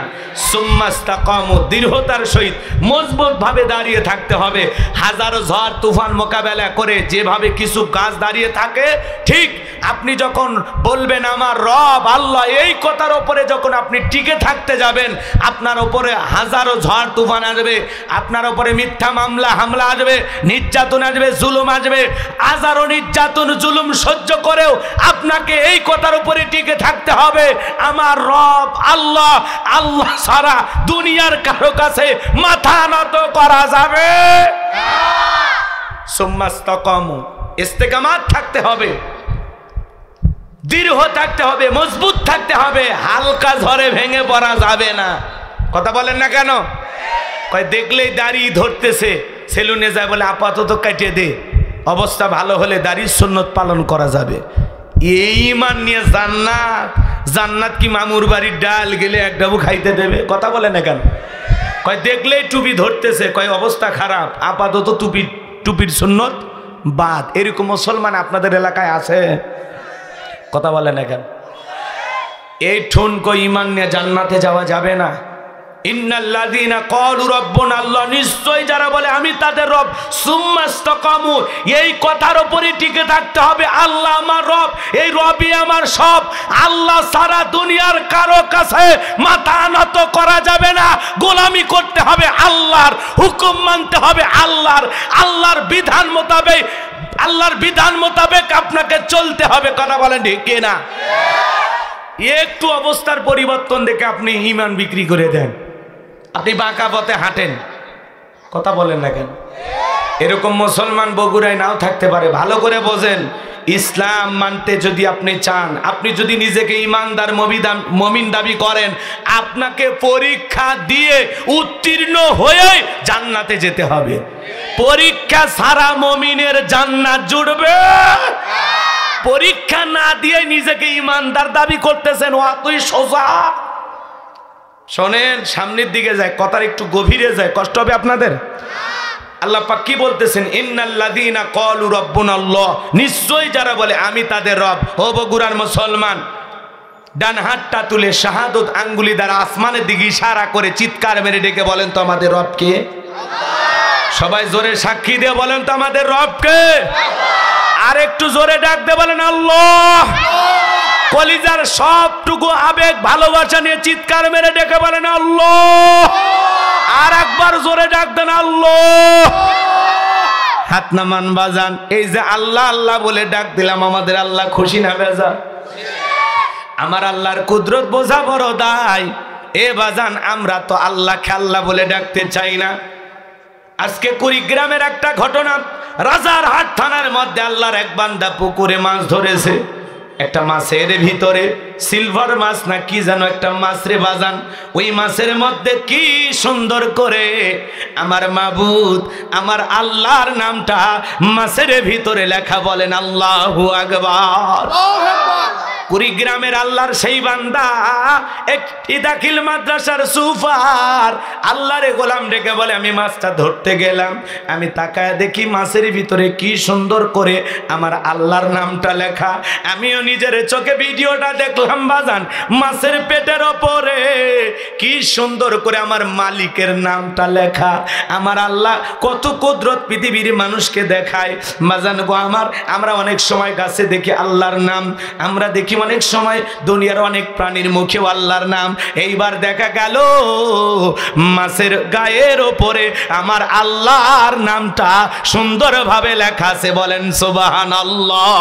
সুম্মা ইসতাকামু, দৃঢ়তার সহিত মজবুত ভাবে দাঁড়িয়ে থাকতে হবে। হাজারো ঝড় তুফান মোকাবেলা করে যেভাবে কিছু গাছ দাঁড়িয়ে থাকে, ঠিক আপনি যখন বলবেন আমার রব আল্লাহ, এই কথার উপরে যখন আপনি টিকে থাকতে যাবেন, আপনার উপরে হাজারো ঝড় তুফান আসবে, আপনার উপরে মিথ্যা মামলা হামলা আসবে, নির্যাতন আসবে, জুলুম আসবে, হাজারো নির্যাতন জুলুম সহ্য করেও আপনাকে এই কথার উপরে টিকে থাকতে হবে, আমার রব আল্লাহ, আল্লাহ সারা দুনিয়ার কারো কাছে মাথা নত করা যাবে। সুম্মা ইসতাকামু, ইস্তেকামাত থাকতে হবে, দৃঢ় থাকতে হবে, মজবুত থাকতে হবে, হালকা ঝড়ে ভেঙে পড়া যাবে না। কথা বলেন না কেন? কয় দেখলেই দাড়ি ধরতেছে, সেলুনে যায় বলে আপাতত কাটিয়ে দে, অবস্থা ভালো হলে দাড়ির সুন্নত পালন করা যাবে। এই ঈমান নিয়ে জান্নাত, জান্নাত কি মামুর বাড়ির ডাল গেলে এক ডাবু খাইতে দেবে? কথা বলে না কেন? কয় দেখলেই টুপি ধরতেছে, কয় অবস্থা খারাপ, আপাতত টুপির সুন্নত বাদ। এরকম মুসলমান আপনাদের এলাকায় আছে? কথা বলে না কেন? এই ঠুনকো ঈমান নিয়ে জান্নাতে যাওয়া যাবে না। ইন্নাল্লাযীনা ক্বালু রাব্বুনাল্লাহ, নিশ্চয় যারা বলে আমি তাদের রব, সুম্মা ইসতাকামু, এই কথার উপরে টিকে থাকতে হবে, আল্লাহ আমার রব, এই রবই আমার সব, আল্লাহ সারা দুনিয়ার কারো কাছে মাথা নত করা যাবে না, গোলামি করতে হবে আল্লাহর, হুকুম মানতে হবে আল্লাহর বিধান মোতাবেক, আল্লাহর বিধান মোতাবেক আপনাকে চলতে হবে। কথা বলেন ঠিক না? একটু অবস্থার পরিবর্তন দেখে আপনি ঈমান বিক্রি করে দেন, আপনি বাঁকা পথে হাঁটেন। কথা বলেন না কেন? এরকম মুসলমান বগুড়ায় নাও থাকতে পারে। ভালো করে বোঝেন, ইসলাম মানতে যদি আপনি চান, আপনি যদি নিজেকে ইমানদার মুমিন দাবি করেন, আপনাকে পরীক্ষা দিয়ে উত্তীর্ণ হয়ে জান্নাতে যেতে হবে। পরীক্ষা ছাড়া মুমিনের জান্নাত জুড়বে? পরীক্ষা না দিয়ে নিজেকে ইমানদার দাবি করতেছেন, অতই সোজা। শোনেন, সামনের দিকে যায়, কথার একটু গভীরে যায়, কষ্ট হবে আপনাদের। আল্লাহ পাক কি বলতেছেন? ইন্নাল্লাযীনা ক্বালু রাব্বুনাল্লাহ, নিশ্চয়ই যারা বলে আমি তাদের রব। ও বগুড়ার মুসলমান, ডান হাতটা তুলে শাহাদত আঙ্গুলি দ্বারা আসমানের দিকে ইশারা করে চিৎকার মেরে ডেকে বলেন তো আমাদের রব কে? সবাই জোরে সাক্ষী দিয়ে বলেন তো আমাদের রব কে? আর একটু জোরে ডাক দিয়ে বলেন আল্লাহ। কলিজার সবটুকু আবেগ ভালোবাসা নিয়ে চিৎকার মেরে ডেকে বলেন আল্লাহ। আর একবার জোরে ডাক দেন আল্লাহ। হাত নামান বাজান। এই যে আল্লাহ আল্লাহ বলে ডাক দিলাম, আমাদের আল্লাহ খুশি না বেজার? আমার আল্লাহর কুদরত বোঝা বড় দায়। এ বাজান, আমরা তো আল্লাহকে আল্লাহ বলে ডাকতে চাই না। আজকে কুড়িগ্রামের একটা ঘটনা, রাজারহাট থানার মধ্যে আল্লাহর এক বান্দা পুকুরে মাছ ধরেছে। একটা মাছের ভিতরে সিলভার মাছ না কি যেন একটা মাছ রে বাজান, ওই মাছের মধ্যে কি সুন্দর করে আমার মাবুদ, আমার আল্লাহর নামটা মাছের ভিতরে লেখা। বলেন আল্লাহু আকবার। কুড়িগ্রামের আল্লাহর সেই বান্দা একটি দাখিল মাদ্রাসার সুপার আল্লাহরে গোলাম ডেকে বলে, আমি মাছটা ধরতে গেলাম, আমি তাকায় দেখি মাছের ভিতরে কি সুন্দর করে আমার আল্লাহর নামটা লেখা। আমিও নিজের চোখে ভিডিওটা দেখলাম বাজান, মাছের পেটের ওপরে কি সুন্দর করে আমার মালিকের নামটা লেখা। আমার আল্লাহ কত কুদরত পৃথিবীর মানুষকে দেখায় বাজান গো আমার। আমরা অনেক সময় গাছে দেখি আল্লাহর নাম, আমরা দেখি অনেক সময় দুনিয়ার অনেক প্রাণীর মুখেও আল্লাহর নাম। এইবার দেখা গেল মাছের গায়ের ওপরে আমার আল্লাহর নামটা সুন্দরভাবে লেখা আছে। বলেন সুবহানাল্লাহ।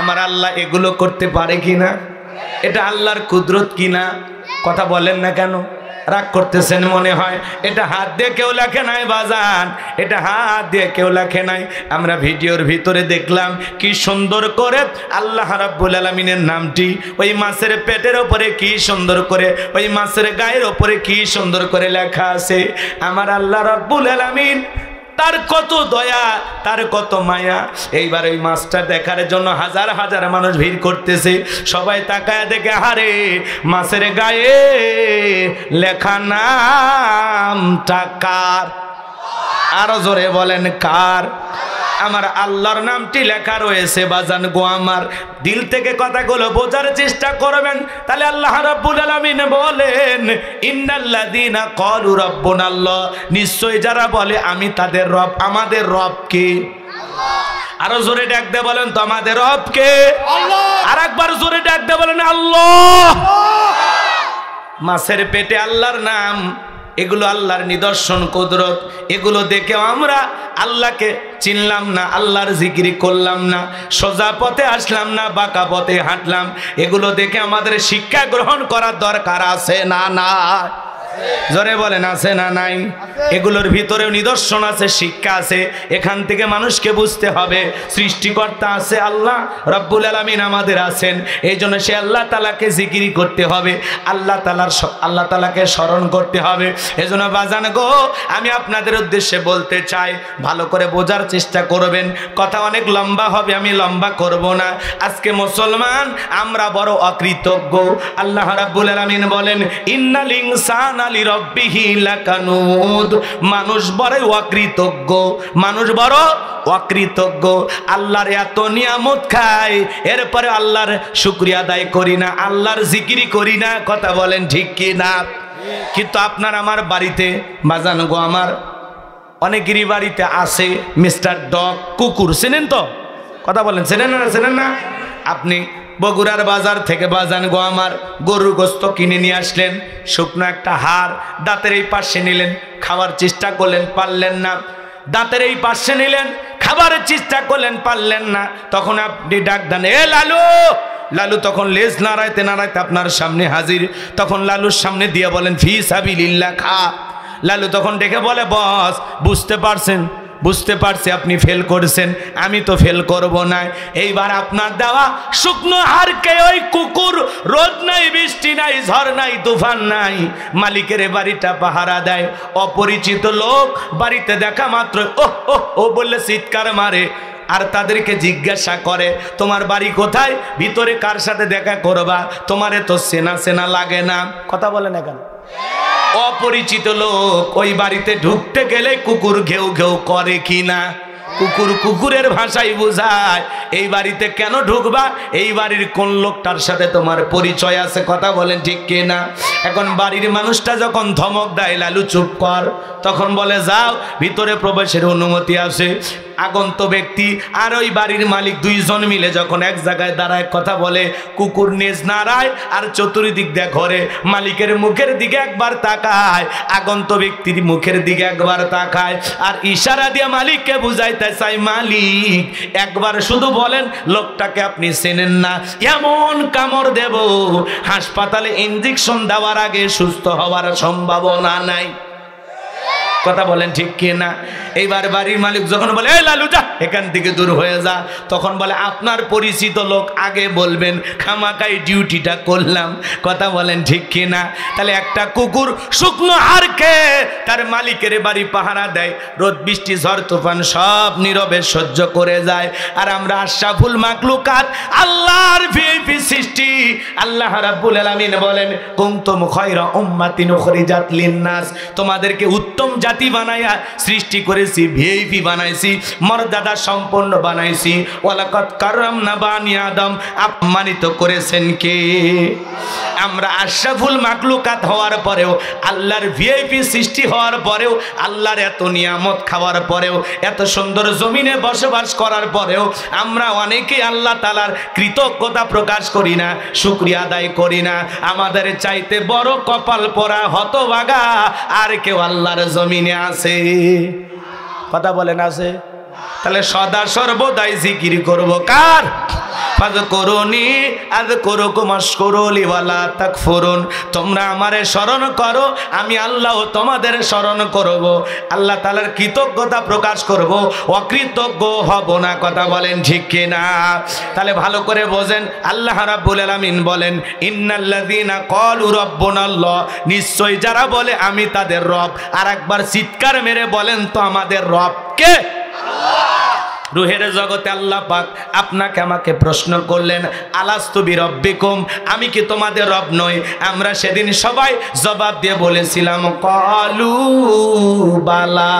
আমার আল্লাহ এগুলো করতে পারে কিনা? এটা আল্লাহর কুদরত কিনা? কথা বলেন না কেন? রাগ করতেছেন মনে হয়। এটা হাত দিয়ে কেউ লেখে নাই বাজান, এটা হাত দিয়ে কেউ লেখে নাই। আমরা ভিডিওর ভিতরে দেখলাম কি সুন্দর করে আল্লাহ রাব্বুল আলামিনের নামটি ওই মাছের পেটের ওপরে কি সুন্দর করে, ওই মাছের গায়ের ওপরে কি সুন্দর করে লেখা আছে। আমার আল্লাহ রাব্বুল আলামিন, তার কত দয়া, তার কত মায়া। এইবার ওই মাছটা দেখার জন্য হাজার হাজার মানুষ ভিড় করতেছে। সবাই তাকায় দেখে, হারে মাছের গায়ে লেখা নামটা কার? আরো জোরে বলেন কার? আমার আল্লাহর নামটি লেখা রয়েছে বাজান গো আমার। দিল থেকে কথাগুলো বোঝার চেষ্টা করবেন, তাহলে আল্লাহ রাব্বুল আলামিন বলেন ইন্নাল্লাযীনা ক্বালু রাব্বুনাল্লাহ, নিশ্চয় যারা বলে আমি তাদের রব। আমাদের রব কে? আরো জোরে ডাক দিয়ে বলেন তো আমাদের রব কে? আল্লাহ। আর একবার জোরে ডাক দিয়ে বলেন আল্লাহ। মাছের পেটে আল্লাহর নাম, এগুলো আল্লাহর নিদর্শন কুদরত। এগুলো দেখে আমরা আল্লাহকে চিনলাম না, আল্লাহর জিকিরি করলাম না, সোজা পথে আসলাম না, বাঁকা পথে হাঁটলাম। এগুলো দেখে আমাদের শিক্ষা গ্রহণ করার দরকার আছে না? না জোরে বলেন আছে না নাই? এগুলোর ভিতরেও নিদর্শন আছে, শিক্ষা আছে। এখান থেকে মানুষকে বুঝতে হবে সৃষ্টিকর্তা আছে আল্লাহ রাব্বুল আলামিন, আমাদের আছেন। এই জন্য সে আল্লাহ তাআলাকে জিকিরি করতে হবে, আল্লাহ তাআলাকে স্মরণ করতে হবে। এজন্য বাজান গো, আমি আপনাদের উদ্দেশ্যে বলতে চাই, ভালো করে বোঝার চেষ্টা করবেন। কথা অনেক লম্বা হবে, আমি লম্বা করব না। আজকে মুসলমান আমরা বড় অকৃতজ্ঞ। আল্লাহ রাব্বুল আলামিন বলেন ইন্নাল ইনসানা লিরাব্বিহি লাকানুদ, মানুষ বড় অকৃতজ্ঞ, মানুষ বড় অকৃতজ্ঞ। আল্লাহর এত নিয়ামত খাই, এরপরে আল্লাহর শুকরিয়া আদায় করি না, আল্লাহর জিকিরি করি না। কথা বলেন ঠিক কি না? কিন্তু আপনার আমার বাড়িতে বাজান গো আমার, অনেকেরই বাড়িতে আছে মিস্টার ডগ, কুকুর। চেনেন তো? কথা বলেন চেনেন না? চেনেন না? আপনি বগুড়ার বাজার থেকে বাজান গো আমার গরুর গোস্ত কিনে নিয়ে আসলেন, শুকনো একটা হাড় দাঁতের এই পাশে নিলেন, খাওয়ার চেষ্টা করলেন, পারলেন না। দাঁতের এই পাশে নিলেন, খাবারের চেষ্টা করলেন, পারলেন না। তখন আপনি ডাক দেন, এ লালু। লালু তখন লেজ নাড়াইতে নাড়াইতে আপনার সামনে হাজির। তখন লালুর সামনে দিয়ে বলেন ফি সাবিলিল্লাহ খা। লালু তখন ডেকে বলে, বস বুঝতে পারছেন বুঝতে পারছি আপনি ফেল করছেন, আমি তো ফেল করব না। এইবার আপনার দেওয়া শুকনো হারকে ওই কুকুর, রোদ নাই, বৃষ্টি নাই, ঝড় নাই, তুফান নাই, মালিকের বাড়িটা পাহারা দেয়। অপরিচিত লোক বাড়িতে দেখা মাত্র ওহ ওহ ও বললে চিৎকার মারে, আর তাদেরকে জিজ্ঞাসা করে তোমার বাড়ি কোথায়, ভিতরে কার সাথে দেখা করবা, তোমারে তো চেনা চেনা লাগে না। কথা বলে না কেন? অপরিচিত লোক ওই বাড়িতে ঢুকতে গেলে কুকুর ঘেউ ঘেউ করে কি না? কুকুর কুকুরের ভাষায় বোঝায় এই বাড়িতে কেন ঢুকবা, এই বাড়ির কোন লোকটার সাথে তোমার পরিচয় আছে। কথা বলেন ঠিক কিনা? এখন বাড়ির মানুষটা যখন ধমক দেয় লালু চুপ কর, তখন বলে যাও, ভিতরে প্রবেশের অনুমতি আছে। আগন্ত ব্যক্তি আর ওই বাড়ির মালিক দুইজন মিলে যখন এক জায়গায় দাঁড়ায় কথা বলে, কুকুর নেজ নাড়ায় আর চতুর্দিক দিয়ে ঘরে মালিকের মুখের দিকে একবার তাকায়, আগন্ত ব্যক্তির মুখের দিকে একবার তাকায়, আর ইশারা দিয়ে মালিককে বুঝাইতে চাই মালিক একবার শুধু বলেন লোকটাকে আপনি চেনেন না, এমন কামড় দেব হাসপাতালে ইনজেকশন দেওয়ার আগে সুস্থ হওয়ার সম্ভাবনা নাই। কথা বলেন ঠিক কিনা? এইবার বাড়ির মালিক যখন বলে এই লালু যা এখান থেকে দূর হয়ে যা, তখন বলে আপনার পরিচিত লোক আগে বলবেন, খামাকাই ডিউটিটা করলাম। কথা বলেন ঠিক কিনা? তাহলে একটা কুকুর শুকনো হারকে তার মালিকের বাড়ি পাহারা দেয়, রোদ বৃষ্টি ঝড় তুফান সব নীরবে সহ্য করে যায়। আর আমরা আশরাফুল মাখলুকাত, আল্লাহর ভিআইপি সৃষ্টি, আল্লাহ রাব্বুল আলামিন বলেন কুনতুম খায়রা উম্মাতিন উখরিজাত লিন-নাস, তোমাদেরকে উত্তম জাতি বানায়া সৃষ্টি করেছি, ভিআইপি বানাইছি, মর্যাদা সম্পন্ন বানাইছি। ওয়ালাকাদ কাররামনা বানি আদম, সম্মানিত করেছেন কে? আমরা আশরাফুল মাখলুকাত হওয়ার পরেও, আল্লাহর ভিআইপি সৃষ্টি হওয়ার পরেও, আল্লাহর এত নিয়ামত খাওয়ার পরেও, এত সুন্দর জমিনে বসবাস করার পরেও আমরা অনেকেই আল্লাহ তাআলার কৃতজ্ঞতা প্রকাশ করি না, শুকরিয়া আদায় করি না। আমাদের চাইতে বড় কপাল পরা হতভাগা আর কেউ আল্লাহর জমিনে আছে? কথা বলেন আছে? তাহলে সদা সর্বদাই জিকির করব কার? ফাযকুরুনি আযকুরুকুম ওয়াশকুরুলি ওয়ালা তাকফুরুন, তোমরা আমারে স্মরণ করো, আমি আল্লাহ তোমাদের স্মরণ করব, আল্লাহ তাআলার কৃতজ্ঞতা প্রকাশ করব, অকৃতজ্ঞ হব না। কথা বলেন ঠিক কিনা? তাহলে ভালো করে বোঝেন, আল্লাহ রাব্বুল আলামিন বলেন ইন্নাল্লাযীনা ক্বালু রাব্বুনাল্লাহ, নিশ্চয় যারা বলে আমি তাদের রব। আর একবার চিৎকার মেরে বলেন তো আমাদের রব কে? রুহের জগতে আল্লাহ পাক আপনাকে আমাকে প্রশ্ন করলেন আলাস্তু বিরব্বিকুম, আমি কি তোমাদের রব নই? আমরা সেদিন সবাই জবাব দিয়ে বলেছিলাম ক্বালু বালা,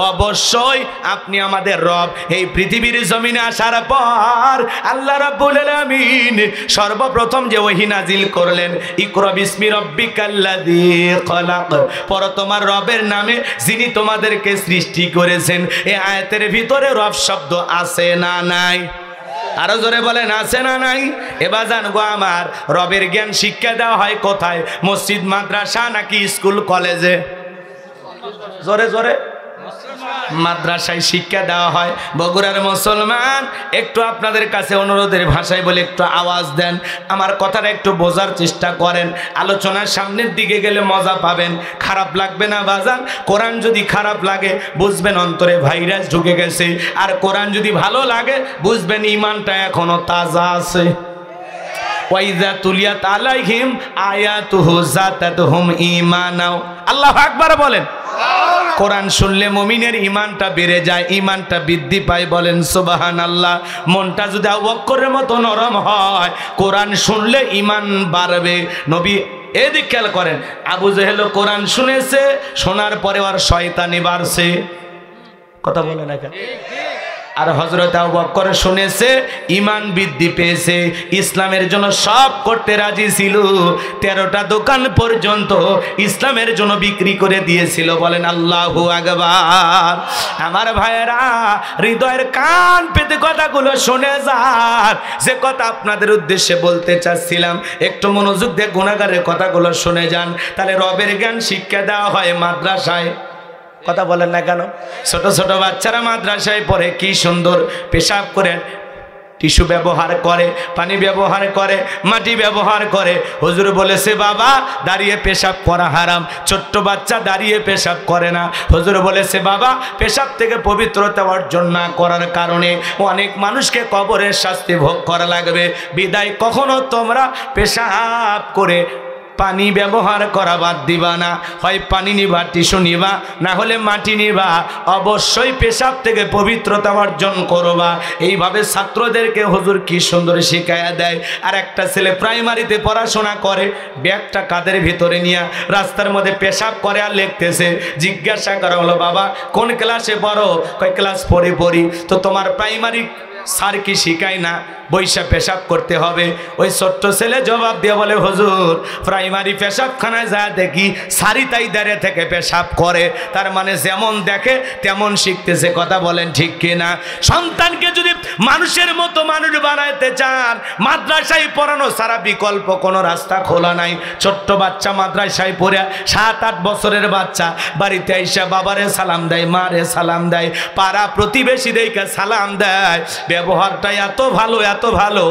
অবশ্যই আপনি আমাদের রব। এই পৃথিবীর জমিনে আসার পর আল্লাহ রাব্বুল আলামিন সর্বপ্রথম যে ওহী নাজিল করলেন, ইকরা বিসমি রাব্বিকাল্লাযী খলাক, পড়ো তোমার রবের নামে যিনি তোমাদেরকে সৃষ্টি করেছেন। এই আয়াতের ভিতরে রব শব্দ আছে না নাই? আরো জোরে বলেন আছে না নাই? এবার জানবো আমার রবের জ্ঞান শিক্ষা দেওয়া হয় কোথায়? মসজিদ, মাদ্রাসা নাকি স্কুল কলেজে? জোরে জোরে মাদ্রাসায় শিক্ষা দেওয়া হয়। বগুড়ার মুসলমান, একটু আপনাদের কাছে অনুরোধের ভাষায় বলে একটু আওয়াজ দেন, আমার কথাটা একটু বোঝার চেষ্টা করেন। আলোচনার সামনের দিকে গেলে মজা পাবেন, খারাপ লাগবে না বাজান। কোরআন যদি খারাপ লাগে বুঝবেন অন্তরে ভাইরাস ঢুকে গেছে, আর কোরআন যদি ভালো লাগে বুঝবেন ইমানটা এখনো তাজা আছে। ওয়াইযা তুলিয়াত আলাইহিম আয়াতুহু যাতাতুহুম ঈমানাও, আল্লাহু আকবার বলেন। কোরআন শুনলে মুমিনের ইমানটা বেড়ে যায়, ইমানটা বৃদ্ধি পায়, বলেন সুবহানাল্লাহ। মনটা যদি আবু বকরের মতো নরম হয়, কোরআন শুনলে ইমান বাড়বে। নবী এদিক খেয়াল করেন, আবু জেহেল কোরআন শুনেছে, শোনার পরে আর শয়তানি বাড়ছে। কথা বলে না কেন? আর হযরত আবু বকর শুনেছে, ঈমান বৃদ্ধি পেয়েছে, ইসলামের জন্য সব করতে রাজি ছিল। 13টা দোকান পর্যন্ত ইসলামের জন্য বিক্রি করে দিয়েছিল। বলেন আল্লাহু আকবার। আমার ভাইয়েরা, হৃদয়ের কান পেতে কথাগুলো শুনে যান। যে কথা আপনাদের উদ্দেশ্যে বলতে চাচ্ছিলাম, একটু মনোযোগ দিয়ে গুনাহগারের কথাগুলো শুনে যান। তাহলে রবের জ্ঞান শিক্ষা দেওয়া হয় মাদ্রাসায়। কথা বলেন না কেন? ছোট ছোট বাচ্চারা মাদ্রাসায় পড়ে, কি সুন্দর পেশাব করে টিস্যু ব্যবহার করে, পানি ব্যবহার করে, মাটি ব্যবহার করে। হুজুর বলেছে বাবা দাঁড়িয়ে পেশাব করা হারাম, ছোট্ট বাচ্চা দাঁড়িয়ে পেশাব করে না। হুজুর বলেছে বাবা পেশাব থেকে পবিত্রতা অর্জন না করার কারণে অনেক মানুষকে কবরের শাস্তি ভোগ করা লাগবে, বিদায় কখনো তোমরা পেশাব করে পানি ব্যবহার করা বাদ দিবা না। হয় পানি নিবা, টিস্যু নিবা, না হলে মাটি নিবা, অবশ্যই পেশাব থেকে পবিত্রতা অর্জন করবা। এইভাবে ছাত্রদেরকে হুজুর কি সুন্দর শিখায়া দেয়। আর একটা ছেলে প্রাইমারিতে পড়াশোনা করে, ব্যাগটা কাঁধের ভিতরে নিয়ে রাস্তার মধ্যে পেশাব করে আর লিখতেছে। জিজ্ঞাসা করা হলো বাবা কোন ক্লাসে পড়ো? কয় ক্লাস 4 পড়ি। তো তোমার প্রাইমারি স্যার কি শিখায় না বৈশা পেশাব করতে হবে? ওই ছোট্ট ছেলে জবাব দিয়ে বলে হুজুর প্রাইমারি পেশাবখানায় যা দেখি সারি তাই দাঁড়িয়ে থেকে পেশাব করে, তার মানে যেমন দেখে তেমন শিখতেছে। কথা বলেন ঠিক কিনা? সন্তানকে যদি মানুষের মতো মানুষ বানাইতে চান, মাদ্রাসায় পড়ানো ছাড়া বিকল্প কোনো রাস্তা খোলা নাই। ছোট্ট বাচ্চা মাদ্রাসায় পড়ে 7-8 বছরের বাচ্চা বাড়িতে আইসা বাবারে সালাম দেয়, মারে সালাম দেয়, পাড়া প্রতিবেশীদেরকে সালাম দেয়। ব্যবহারটা এত ভালো, এত ভালো,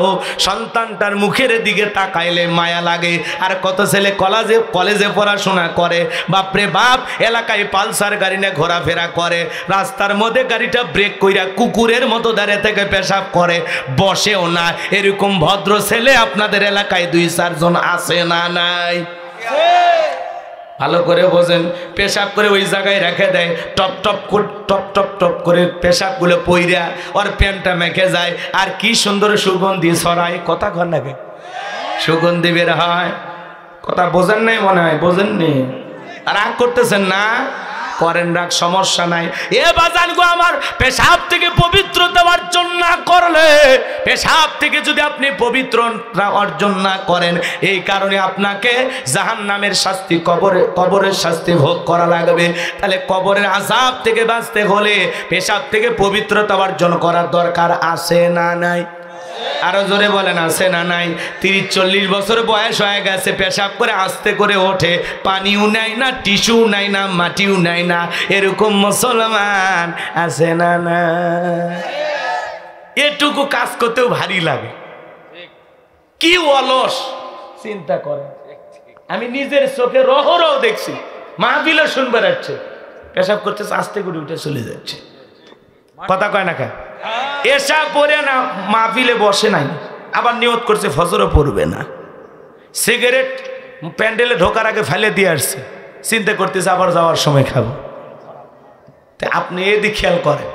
সন্তানটার মুখের দিকে তাকাইলে মায়া লাগে। আর কত ছেলে কলেজে পড়াশোনা করে, বাপরে বাপ এলাকায় পালসার গাড়ি নিয়ে ঘোরাফেরা করে, রাস্তার মধ্যে গাড়িটা ব্রেক কইরা কুকুরের মতো দাঁড়িয়ে থেকে পেশাব করে, বসেও না। এরকম ভদ্র ছেলে আপনাদের এলাকায় 2-4 জন আছে না নাই? ভালো করে বোঝেন। পেশাব করে ওই জায়গায় রেখে দেয়, top top top top top করে পেশাবগুলো পইরা ওর প্যান্টটা মেখে যায়। আর কি সুন্দর সুগন্ধি ছড়ায়। কথা কর নাকি? সুগন্ধি বের হয়। কথা বোঝেন নাই মনে হয়? বোঝেননি? রাগ করতেছেন না? করেন রাগ, সমস্যা নাই। এ বাজান গো আমার, পেশাব থেকে পবিত্রতা অর্জন না করলে, পেশাব থেকে যদি আপনি পবিত্রতা অর্জন না করেন, এই কারণে আপনাকে জাহান্নামের শাস্তি, কবরের শাস্তি ভোগ করা লাগবে। তাহলে কবরের আযাব থেকে বাঁচতে হলে পেশাব থেকে পবিত্রতা অর্জন করার দরকার আছে না নাই? আরো জোরে বলেন আছে না নাই? 30-40 বছর বয়স হয়ে গেছে, পেশাব করে আস্তে করে ওঠে, পানিও নেয় না, টিস্যু নেয় না, মাটিও নেয় না। এরকম মুসলমান আছে না না? এটুকু কাজ করতেও ভারী লাগে। কি অলস চিন্তা করে। আমি নিজের চোখে রহরহ দেখছি, মাহফিলে শুনবে যাচ্ছে, পেশাব করতে আস্তে করে উঠে চলে যাচ্ছে। কথা কয় না কেন? এসা পরে না মাহফিলে বসে নাই, আবার নিয়ত করছে ফজরও পড়বে না। সিগারেট প্যান্ডেলে ঢোকার আগে ফেলে দিয়ে আসছে, চিন্তা করতেছে আবার যাওয়ার সময় খাবো। তা আপনি এদিকে খেয়াল করেন,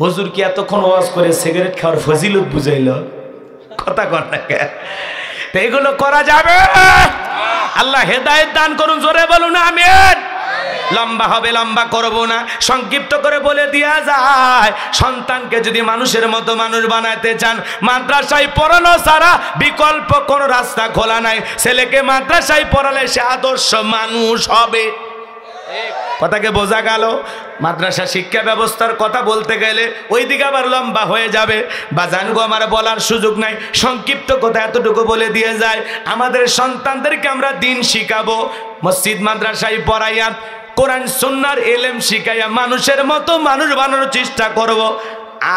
হুজুর কি এতক্ষণ ওয়াজ করে সিগারেট খাওয়ার ফজিলত বুঝাইল? কথা কর না কেন? তো এগুলো করা যাবে? আল্লাহ হেদায়েত দান করুন, জোরে বলুন আমিন। লম্বা হবে, লম্বা করব না, সংক্ষিপ্ত করে বলে দেয়া যায়, সন্তানকে যদি মানুষের মতো মানুষ বানাতে চান, মাদ্রাসায় পড়ানো ছাড়া বিকল্প কোনো রাস্তা খোলা নাই। ছেলেকে মাদ্রাসায় পড়ালে সে আদর্শ মানুষ হবে। কথাকে বোঝা গেল? মাদ্রাসা শিক্ষা ব্যবস্থার কথা বলতে গেলে ওই দিকে আবার লম্বা হয়ে যাবে। বাজানগো আমার বলার সুযোগ নাই, সংক্ষিপ্ত কথা এতটুকু বলে দিয়ে যায়, আমাদের সন্তানদেরকে আমরা দিন শিখাবো, মসজিদ মাদ্রাসায় পড়াইয়া কোরআন সুন্নাহর ইলম শিখাইয়া মানুষের মতো মানুষ বানানোর চেষ্টা করব।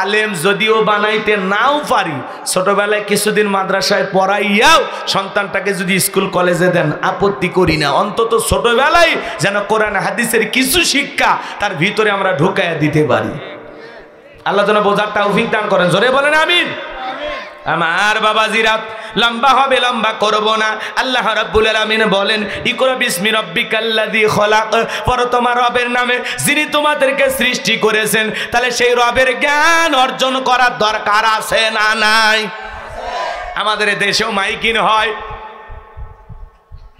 আলেম যদিও বানাইতে নাও পারি, ছোটবেলায় কিছুদিন মাদ্রাসায় পড়াইয়াও সন্তানটাকে যদি স্কুল কলেজে দেন আপত্তি করি না। অন্তত ছোটবেলায় যেন কোরআন হাদিসের কিছু শিক্ষা তার ভিতরে আমরা ঢুকাইয়া দিতে পারি। আল্লাহ যেন বোঝার তৌফিক দান করেন, জোরে বলেন আমিন। আমার বাবাজিরা, লম্বা হবে, লম্বা করব না। আল্লাহ রাব্বুল আলামিন বলেন, ইকরা বিসমি রাব্বিকাল্লাযী খলাক, পড়ো তোমার রবের নামে যিনি তোমাদেরকে সৃষ্টি করেছেন। তাহলে সেই রবের জ্ঞান অর্জন করার দরকার আছে না নাই? আমাদের দেশেও মাইকিং হয়,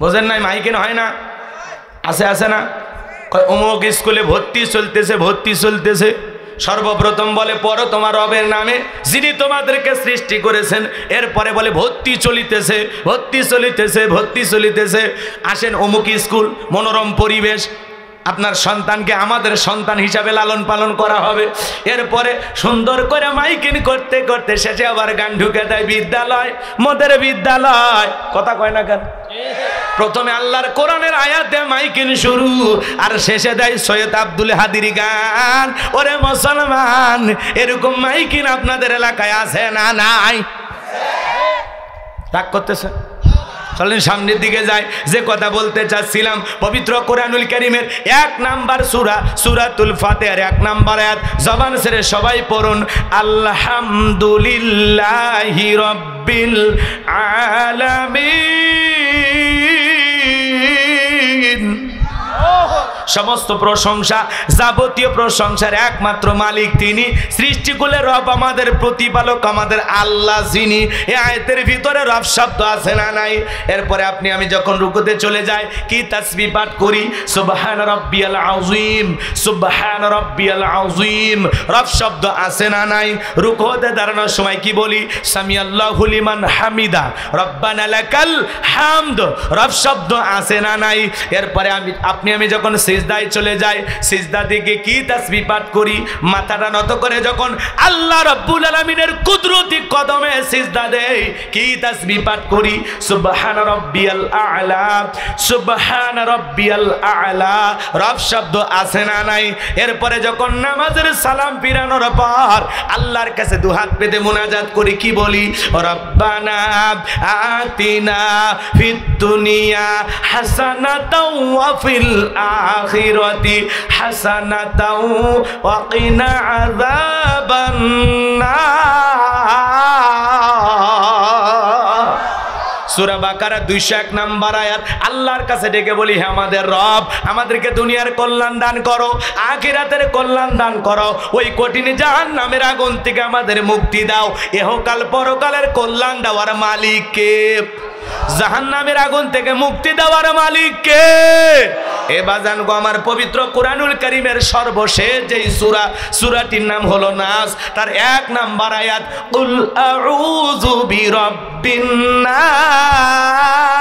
বোঝেন নাই? মাইকিং হয় না? আছে আছে না? অমুক স্কুলে ভর্তি চলতেছে, ভর্তি চলতেছে। সর্বপ্রথম বলে পড়ো তোমার রবের নামে যিনি তোমাদেরকে সৃষ্টি করেছেন। এরপরে বলে ভর্তি চলিতেছে, ভর্তি চলিতেছে, ভর্তি চলিতেছে। আসেন অমুক স্কুল, মনোরম পরিবেশ, আপনার সন্তানকে আমাদের সন্তান হিসাবে লালন পালন করা হবে। এরপরে সুন্দর করে মাইকিং করতে করতে শেষে আবার গান ঢুকে দেয়, বিদ্যালয়, মদের বিদ্যালয়। কথা কয় না কেন? প্রথমে আল্লাহর কোরআনের আয়াত দিয়ে মাইকিন শুরু, আর শেষে দেয় সৈয়দ আব্দুল হাদির গান। ওরে মুসলমান, এরকম মাইকিন আপনাদের এলাকায় আছে না নাই? রাগ করতেছে? চলেন সামনের দিকে যাই। যে কথা বলতে চাচ্ছিলাম, পবিত্র কোরআনুল কারীমের 1 নাম্বার সূরা সূরাতুল ফাতিহার 1 নাম্বার আয়াত জবান ছেড়ে সবাই পড়ুন, আলহামদুলিল্লাহি রাব্বিল আলামিন। সমস্ত প্রশংসা, যাবতীয় প্রশংসার একমাত্র মালিক তিনি, সৃষ্টিকুলের রব, আমাদের প্রতিপালক, আমাদের আল্লাহ যিনি। এই আয়াতের ভিতরে রব শব্দ আছে না নাই? এরপরে আপনি আমি যখন রুকুতে চলে যাই, কি তাসবিহ পাঠ করি, সুবহান রাব্বিয়াল আযীম, সুবহান রাব্বিয়াল আযীম। রব শব্দ আছে না নাই? রুকুতে দাঁড়ানোর সময় কি বলি, সামিআল্লাহু লিমান হামিদা, রব্বানা লাকাল হামদ। রব শব্দ আছে না নাই? এরপরে আপনি আমি যখন সিজদায় চলে যাই, সিজদা দিকে কি তাসবিহ পাঠ করি, মাথাটা নত করে যখন আল্লাহ রাব্বুল আলামিনের কুদরতি কদমে সিজদা দেই, কি তাসবিহ পাঠ করি, সুবহান রাব্বিয়াল আ'লা, সুবহান রাব্বিয়াল আ'লা। রব শব্দ আছে না নাই? এরপরে যখন নামাজের সালাম ফিরানোর পর আল্লাহর কাছে দুহাত পেতে মুনাজাত করি, কি বলি, রব্বানা আতিনা ফিদ দুনিয়া হাসানাতাও ওয়া ফিল আখিরাতি হাসানাতাও ওয়া কিনা আযাবান নার। সূরা বাকারা 201 নাম্বার আয়াত। আল্লাহর কাছে ডেকে বলি, হে আমাদের রব, আমাদেরকে দুনিয়ার কল্যাণ দান করো, আখিরাতের কল্যাণ দান করো, ওই কঠিন জাহান্নামের আগুন থেকে আমাদের মুক্তি দাও। ইহকাল পরকালের কল্যাণ দেওয়ার মালিক কে? জাহান্নামের আগুন থেকে মুক্তি দেওয়ার মালিক কে? এ বাজান গো আমার, পবিত্র কোরআনুল কারীমের সর্বশেষ যেই সূরা, সূরাটির নাম হলো নাস, তার 1 নাম্বার আয়াত, কুল আউযু বিরাব্বিন নাস।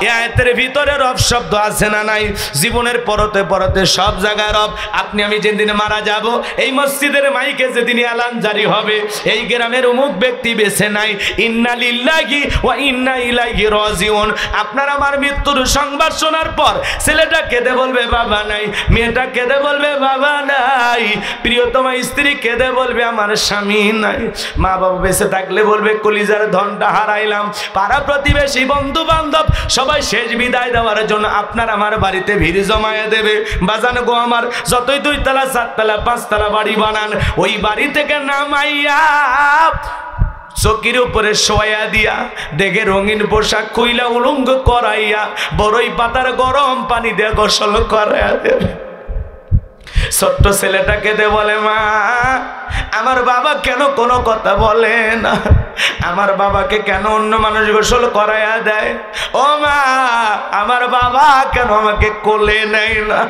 এই আয়াতের ভিতরে রব শব্দ আছে না নাই? জীবনের পরতে পরতে সব জায়গায় রব। আপনি আমি যেদিন মারা যাব, এই মসজিদের মাইকে যেদিন এলান জারি হবে, এই গ্রামের অমুক ব্যক্তি বেঁচে নাই, ইন্না লিল্লাহি ওয়া ইন্না ইলাইহি রাজিউন। আপনার আমার মৃত্যুর সংবাদ শোনার পর ছেলেটা কেঁদে বলবে বাবা নাই, মেয়েটা কেঁদে বলবে বাবা নাই, প্রিয়তমা স্ত্রী কেঁদে বলবে আমার স্বামী নাই, মা বাবা বেঁচে থাকলে বলবে কলিজার ধনটা হারাইলাম। পাড়া প্রতিবেশী, বন্ধু বান্ধব সবাই শেষ বিদায় দেওয়ার জন্য আপনার আমার বাড়িতে ভিড় জমায়ে দেবে। বাজান গো আমার, যতই 2 তলা 4 তলা 5 তলা বাড়ি বানান, ওই বাড়ি থেকে নামাইয়া চকির উপরে শোয়া দিয়া, দেখে রঙিন পোশাক খুইলা উলঙ্গ করাইয়া, বড়ই পাতার গরম পানি দিয়ে গোসল করাইয়া দেবে। ছোট্ট ছেলেটাকে দে বলে, মা আমার বাবা কেন কোনো কথা বলে না, আমার বাবাকে কেন অন্য মানুষ গোসল করাইয়া দেয়, ও মা আমার বাবা কেন আমাকে কোলে নেয় না।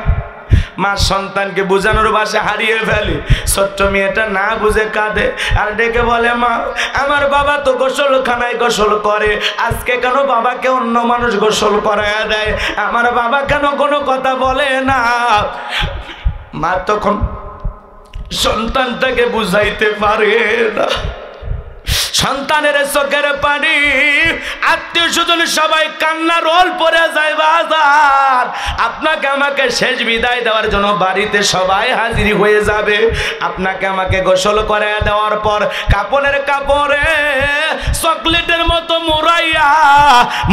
মা সন্তানকে বোঝানোর ভাষা হারিয়ে ফেলে। ছোট্ট মেয়েটা না বুঝে কাঁদে আর ডেকে বলে, মা আমার বাবা তো গোসলখানায় গোসল করে, আজকে কেন বাবাকে অন্য মানুষ গোসল করাইয়া দেয়, আমার বাবা কেন কোনো কথা বলে না। মা তখন সন্তানটাকে বুঝাইতে পারে না। সন্তানের চোখের পানি, আত্মীয় স্বজন সবাই কান্না রোল পড়ে যায়। বাজার আপনাকে আমাকে শেষ বিদায় দেওয়ার জন্য বাড়িতে সবাই হাজির হয়ে যাবে। আপনাকে আমাকে গোসল করে দেওয়ার পর কাপড়ের কাপড়ে চকলেটের মতো মোড়াইয়া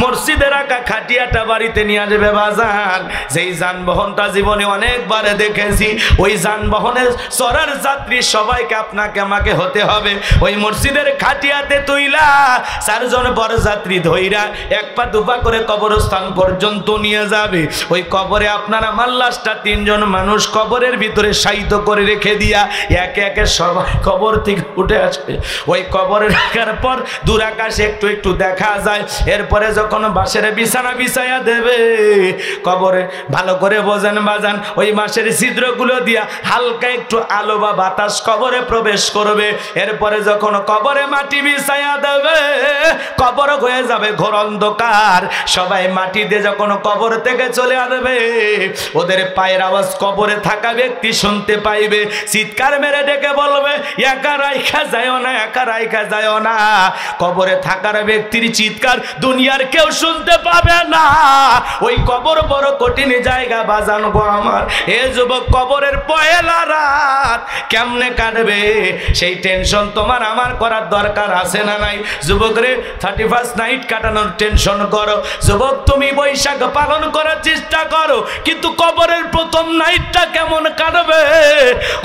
মসজিদে রাখা খাটিয়াটা বাড়িতে নিয়ে আসবে। বাজার যেই যানবাহনটা জীবনে অনেকবার দেখেছি, ওই যানবাহনের চড়ার যাত্রী সবাইকে আপনাকে আমাকে হতে হবে। ওই মসজিদের খাটিয়াতে তুইলা 4 জন বড় যাত্রী ধইরা 1 পা 2 পা করে কবরস্থান পর্যন্ত নিয়ে যাবে। ওই কবরে আপনার আমার লাশটা 3 জন মানুষ কবরের ভিতরে শায়িত করে রেখে দিয়া একে একে সবাই কবর থেকে উঠে আসবে। ওই কবরে রাখার পর দূর আকাশে একটু একটু দেখা যায়। এরপরে যখন বাঁশের বিছানা বিছাইয়া দেবে, কবরে ভালো করে বোঝেন বাজান, ওই বাঁশের ছিদ্রগুলো দিয়া হালকা একটু আলো বা বাতাস কবরে প্রবেশ করবে। এরপরে যখন কবরে মাটি বিছায়া দেবে, কবর হয়ে যাবে ঘোর অন্ধকার। সবাই মাটি দিয়ে যখন কবর থেকে চলে আসবে, ওদের পায়ের আওয়াজ কবরে থাকা ব্যক্তি শুনতে পাইবে, চিৎকার মেরে ডেকে বলবে, একা রাইখা যায় না, একা রাইখা যায় না। কবরে থাকার ব্যক্তির চিৎকার দুনিয়ার কেউ শুনতে পাবে না। ওই কবর বড় কঠিন জায়গা বাজান গো আমার। এ যুবক, কবরের পয়লা রাত কেমনে কাটবে সেই টেনশন তোমার আমার করার দরকার আছে না নাই? যুবক রে, 31st নাইট কাটানোর টেনশন করো। যুবক, তুমি বৈশাখ পালন করার চেষ্টা করো, কিন্তু কবরের প্রথম নাইটটা কেমন কাটবে,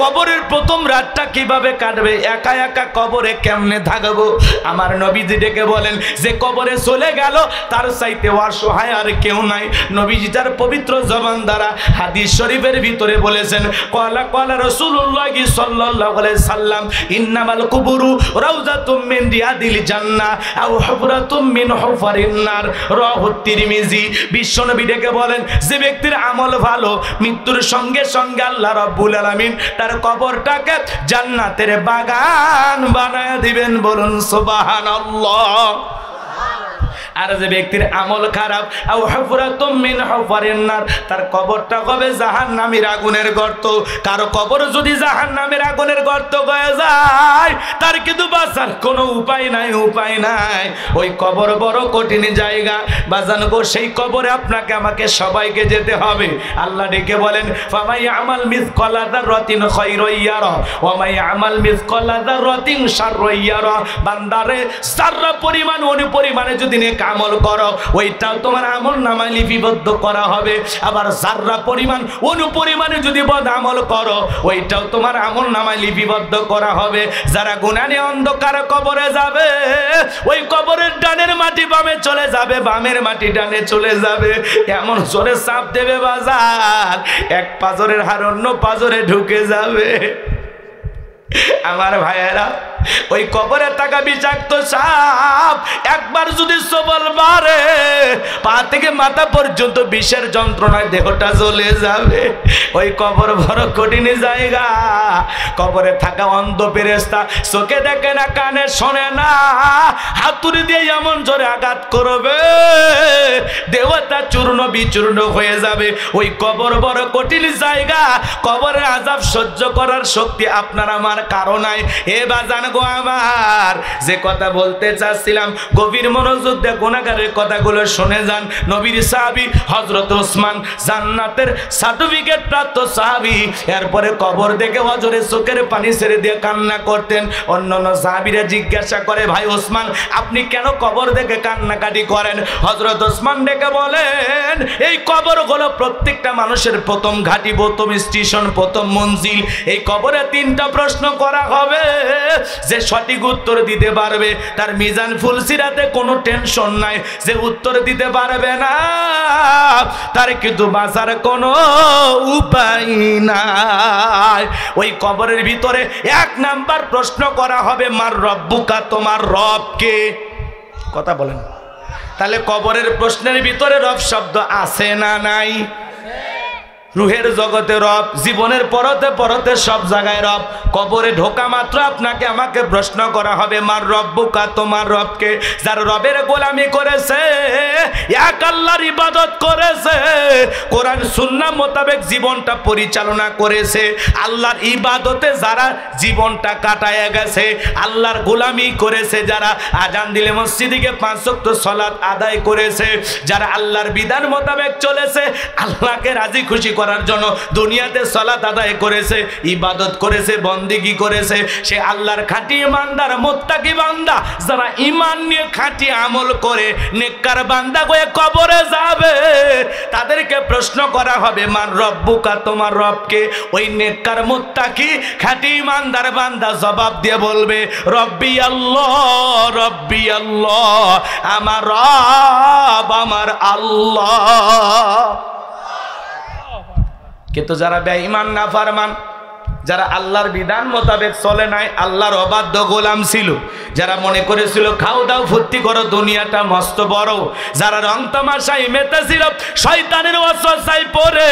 কবরের প্রথম রাতটা কিভাবে কাটবে, একা একা কবরে কেমনে থাকবো? আমার নবীজি ডেকে বলেন, যে কবরে চলে গেল তার চাইতে অসহায় আর কেউ নাই। নবীজি তার পবিত্র জবান দ্বারা হাদিস শরীফের ভিতরে বলেছেন, ক্বালা ক্বালা রাসূলুল্লাহ সাল্লাল্লাহু আলাইহি সাল্লাম, ইন্নামাল কুবুরু রাউযাতুম মিন রিয়াদিল জান্নাহ আও হুফরাতুম মিন হুফারিন নার। রাওয়াহু তিরমিজি। বিশ্বনবী ডেকে বলেন, যে ব্যক্তির আমল ভালো, মৃত্যুর সঙ্গে সঙ্গে আল্লাহ রাব্বুল আলামিন তার কবরটাকে জান্নাতের বাগান বানায় দিবেন। বলুন সুবহানাল্লাহ। আর যে ব্যক্তির আমল খারাপ, আও হুফরাতুম মিন হুফারিন নার, তার কবরটা হবে জাহান্নামের আগুনের গর্ত। কারো কবর যদি জাহান্নামের আগুনের গর্ত হয়ে যায়, তার কিন্তু বাঁচার কোনো উপায় নাই, উপায় নাই। ওই কবর বড় কঠিন জায়গা বাজান গো। সেই কবরে আপনাকে আমাকে সবাইকে যেতে হবে। আল্লাহ ডেকে বলেন, ফামাই আমাল মিসকালা যাররাতিন খায়রান ইয়ারা ওয়া মাই আমাল মিসকালা যাররাতিন শাররান ইয়ারা। বান্দারে, সাররা পরিমাণ অনুপরিমাণে যদি নেক আমল করো, ওইটাও তোমার আমল নামায় লিপিবদ্ধ করা হবে। আবার যাররা পরিমাণ অনুপরিমাণে যদি বদ আমল করো, ওইটাও তোমার আমল নামায় লিপিবদ্ধ করা হবে। যারা গুনাহ নিয়ে অন্ধকার কবরে যাবে, ওই কবরের ডানের মাটি বামে চলে যাবে, বামের মাটি ডানে চলে যাবে। এমন জোরে চাপ দেবে বাজার, এক পাজরের হার অন্য পাজরে ঢুকে যাবে। আমার ভাইয়েরা, ওই কবরে থাকা বিষাক্ত সাপ একবার যদি সবল মারে, পা থেকে মাথা পর্যন্ত বিষের যন্ত্রণায় দেহটা জ্বলে যাবে। ওই কবর বড় কঠিন জায়গা। কবরে থাকা অন্ধ ফেরেশতা চোখে দেখে না, কানে শোনে না, হাতুড়ি দিয়ে এমন জোরে আঘাত করবে, দেহটা চূর্ণ বিচূর্ণ হয়ে যাবে। ওই কবর বড় কঠিন জায়গা। কবরের আযাব সহ্য করার শক্তি আপনার আমার কারো নাই। এ বাজান গো আমার, যে কথা বলতে চাচ্ছিলাম, গভীর মনোযোগ দিয়ে গুনাহগারের কথাগুলো শুনে যান। নবীর সাহাবী হযরত ওসমান, জান্নাতের সার্টিফিকেট প্রাপ্ত সাহাবী, এরপরে কবর দেখে হযরে চোখের পানি ছেড়ে দিয়ে কান্না করতেন। অন্যান্য সাহাবীরা জিজ্ঞাসা করে, ভাই ওসমান, আপনি কেন কবর দেখে কান্নাকাটি করেন? হযরত ওসমান ডেকে বলেন, এই কবর হলো প্রত্যেকটা মানুষের প্রথম ঘাঁটি, প্রথম স্টেশন, প্রথম মঞ্জিল। এই কবরে 3টা প্রশ্ন করা হবে। যে সঠিক উত্তর দিতে পারবে, তার মিজান ফুলসিরাতে কোনো টেনশন নাই। যে উত্তর দিতে পারবে না, তার কিন্তু বাঁচার কোনো উপায় নাই। ওই কবরের ভিতরে 1 নাম্বার প্রশ্ন করা হবে, মার রব্বুকা, তোমার রব কে? কথা বলেন। তাহলে কবরের প্রশ্নের ভিতরে রব শব্দ আছে না নাই? রুহের জগতে রব, জীবনের পরতে পরতে সব জায়গায় রব। কবরে ঢোকা মাত্র আপনাকে আমাকে প্রশ্ন করা হবে, মার রব্বুকা, তোমার রবকে? যার রবের গোলামি করেছে, এক আল্লাহর ইবাদত করেছে, কোরআন সুন্নাহ মোতাবেক জীবনটা পরিচালনা করেছে, আল্লাহর ইবাদতে যারা জীবনটা কাটায় গেছে, আল্লাহর গোলামি করেছে, যারা আজান দিলে মসজিদে গিয়ে 5 ওয়াক্ত সালাত আদায় করেছে, যারা আল্লাহর বিধান মোতাবেক চলেছে, আল্লাহকে রাজি খুশি করার জন্য দুনিয়াতে সালাত আদায় করেছে, ইবাদত করেছে, বন্দেগী করেছে, সে আল্লাহর খাঁটি ইমানদার মুত্তাকি বান্দা। যারা ঈমান নিয়ে খাঁটি আমল করে নেককার বান্দা হয়ে কবরে যাবে, তাদেরকে প্রশ্ন করা হবে, মান রব্বুকা, তোমার রবকে? ওই নেককার মুত্তাকি খাঁটি ইমানদার বান্দা জবাব দিয়ে বলবে, রব্বি আল্লাহ, রব্বি আল্লাহ, আমার রব আমার আল্লাহ। কিন্তু যারা বেঈমান নাফরমান, যারা আল্লাহর বিধান মোতাবেক চলে নাই, আল্লাহর অবাধ্য গোলাম ছিল, যারা মনে করেছিল খাও দাও ফুর্তি করো দুনিয়াটা মস্ত বড়, যারা রং তামাশায় মেতেছিল শয়তানের ওয়াসওয়াসায় পড়ে,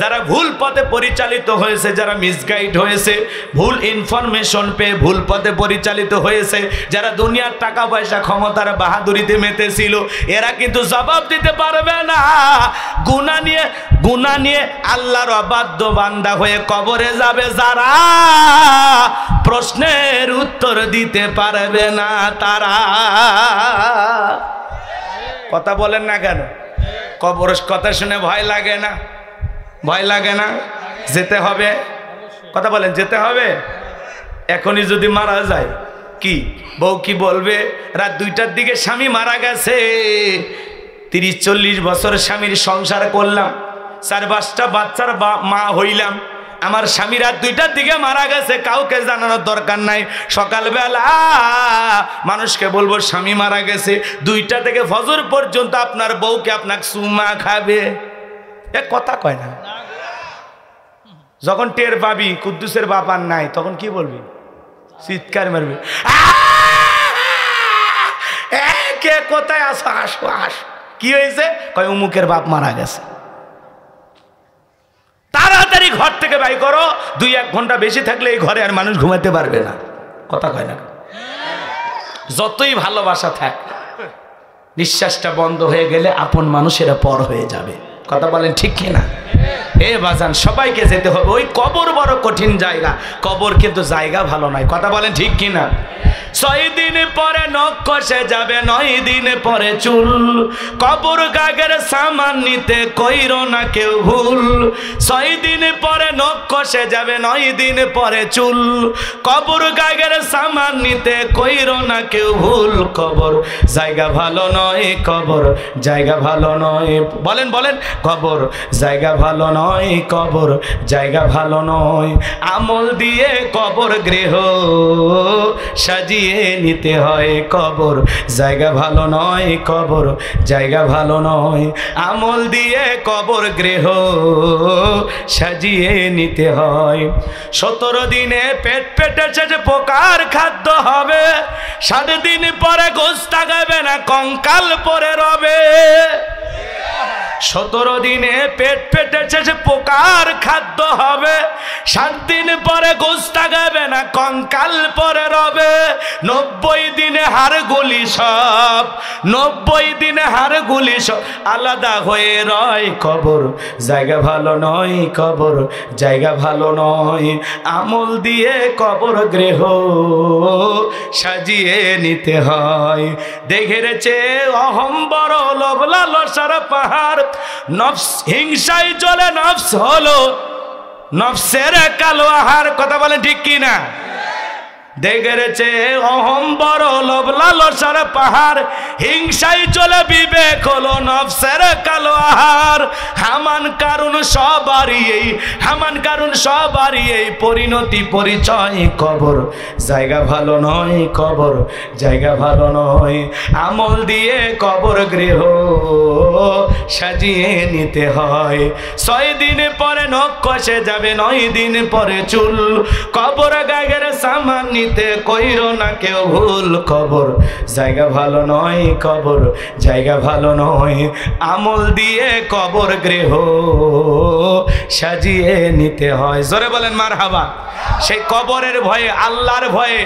যারা ভুল পথে পরিচালিত হয়েছে, যারা মিসগাইড হয়েছে, ভুল ইনফরমেশন পেয়ে ভুল পথে পরিচালিত হয়েছে, যারা দুনিয়ার টাকা পয়সা ক্ষমতার বাহাদুরিতে মেতেছিল, এরা কিন্তু জবাব দিতে পারবে না। গুনাহ নিয়ে আল্লাহর অবাধ্য বান্দা হয়ে কবরে যাবে যারা, প্রশ্নের উত্তর দিতে পারবে না তারা। কথা বলেন না কেন? কবরের কথা শুনে ভয় লাগে না? ভয় লাগে না? যেতে হবে। কথা বলেন, যেতে হবে। এখনই যদি মারা যায় কি বউ কি বলবে? রাত 2টার দিকে স্বামী মারা গেছে, 30-40 বছর স্বামীর সংসার করলাম, 4-5টা বাচ্চার মা হইলাম, আমার স্বামী রাত 2টার দিকে মারা গেছে, কাউকে জানানোর দরকার নাই। সকালবেলা মানুষকে বলবো স্বামী মারা গেছে, 2টা থেকে ফজর পর্যন্ত আপনার বউকে আপনাকে চুমা খাবে, এ কথা কয় না। যখন টের পাবি কুদ্দুসের বাপ আর নাই, তখন কি বলবি? চিৎকার মারবি, কে কোথায় আসো, আসো আসো। কি হয়েছে? কয় অমুকের বাপ মারা গেছে। তাড়াতাড়ি ঘর থেকে বাই করো, 2-1 ঘন্টা বেশি থাকলে এই ঘরে আর মানুষ ঘুমাতে পারবে না। কথা কয় না? যতই ভালোবাসা থাক, নিঃশ্বাসটা বন্ধ হয়ে গেলে আপন মানুষেরা পর হয়ে যাবে। কথা বলেন ঠিক কিনা? এ বাজান, সবাইকে যেতে হবে। ওই কবর বড় কঠিন জায়গা, কবর কিন্তু জায়গা ভালো নয়। কথা বলেন ঠিক কিনা? 6 দিন পরে নখ কষে যাবে, 9 দিন পরে চুল, কবর গাগের সামান নিতে কইরো না কেউ ভুল। 6 দিন পরে নখ কষে যাবে, 9 দিন পরে চুল, কবর গাগের সামান নিতে কইরো না কেউ ভুল। কবর জায়গা ভালো নয়, কবর জায়গা ভালো নয়। বলেন বলেন, কবর জায়গা ভালো নয়, কবর জায়গা ভালো নয়। আমল দিয়ে কবর গৃহ সাজিয়ে নিতে হয়, কবর জায়গা ভালো নয়, কবর জায়গা ভালো নয়। আমল দিয়ে কবর গৃহ সাজিয়ে নিতে হয়। 17 দিনে পেট পেটেছে যে পোকার খাদ্য হবে, 7 দিন পরে গোস্ত গাবে না কঙ্কাল পরে রবে। 17 দিনে পেট পেটেছে যে পোকার খাদ্য হবে, 7 দিন পরে গোস্ত গাবে না কঙ্কাল পরে রবে। 90 দিনে হাড়গুলি সব, 90 দিনে হাড়গুলি সব আলাদা হয়ে রয়। কবর জায়গা ভালো নয়, কবর জায়গা ভালো নয়। আমল দিয়ে কবর গৃহ সাজিয়ে নিতে হয়। দেখেছে অহম বড় লোভ লালসার পাহাড়, নফস হিংসায় চলে নফস হলো নফসের কালো আহার। কথা বলেন ঠিক কিনা? দেখেছে অহম বড় লোভ লালসার পাহাড়, হিংসায় চলে বিবেক হলো নফসের কালো আহার। হামান কারণ সবারই এই, হামান কারণ সবারই এই পরিণতি পরিচয়। কবর জায়গা ভালো নয়, কবর জায়গা ভালো নয়। আমল দিয়ে কবর গৃহ সাজিয়ে নিতে হয়। 6 দিন পরে নখ কষে যাবে, 9 দিন পরে চুল, কবর গাগের সামান নিতে কইরো না কেউ ভুল। কবর জায়গা ভালো নয়, কবর জায়গা ভালো নয়। আমল দিয়ে কবর গৃহ সাজিয়ে নিতে হয়। জোরে বলেন মারহাবা। সেই কবরের ভয়ে, আল্লাহর ভয়ে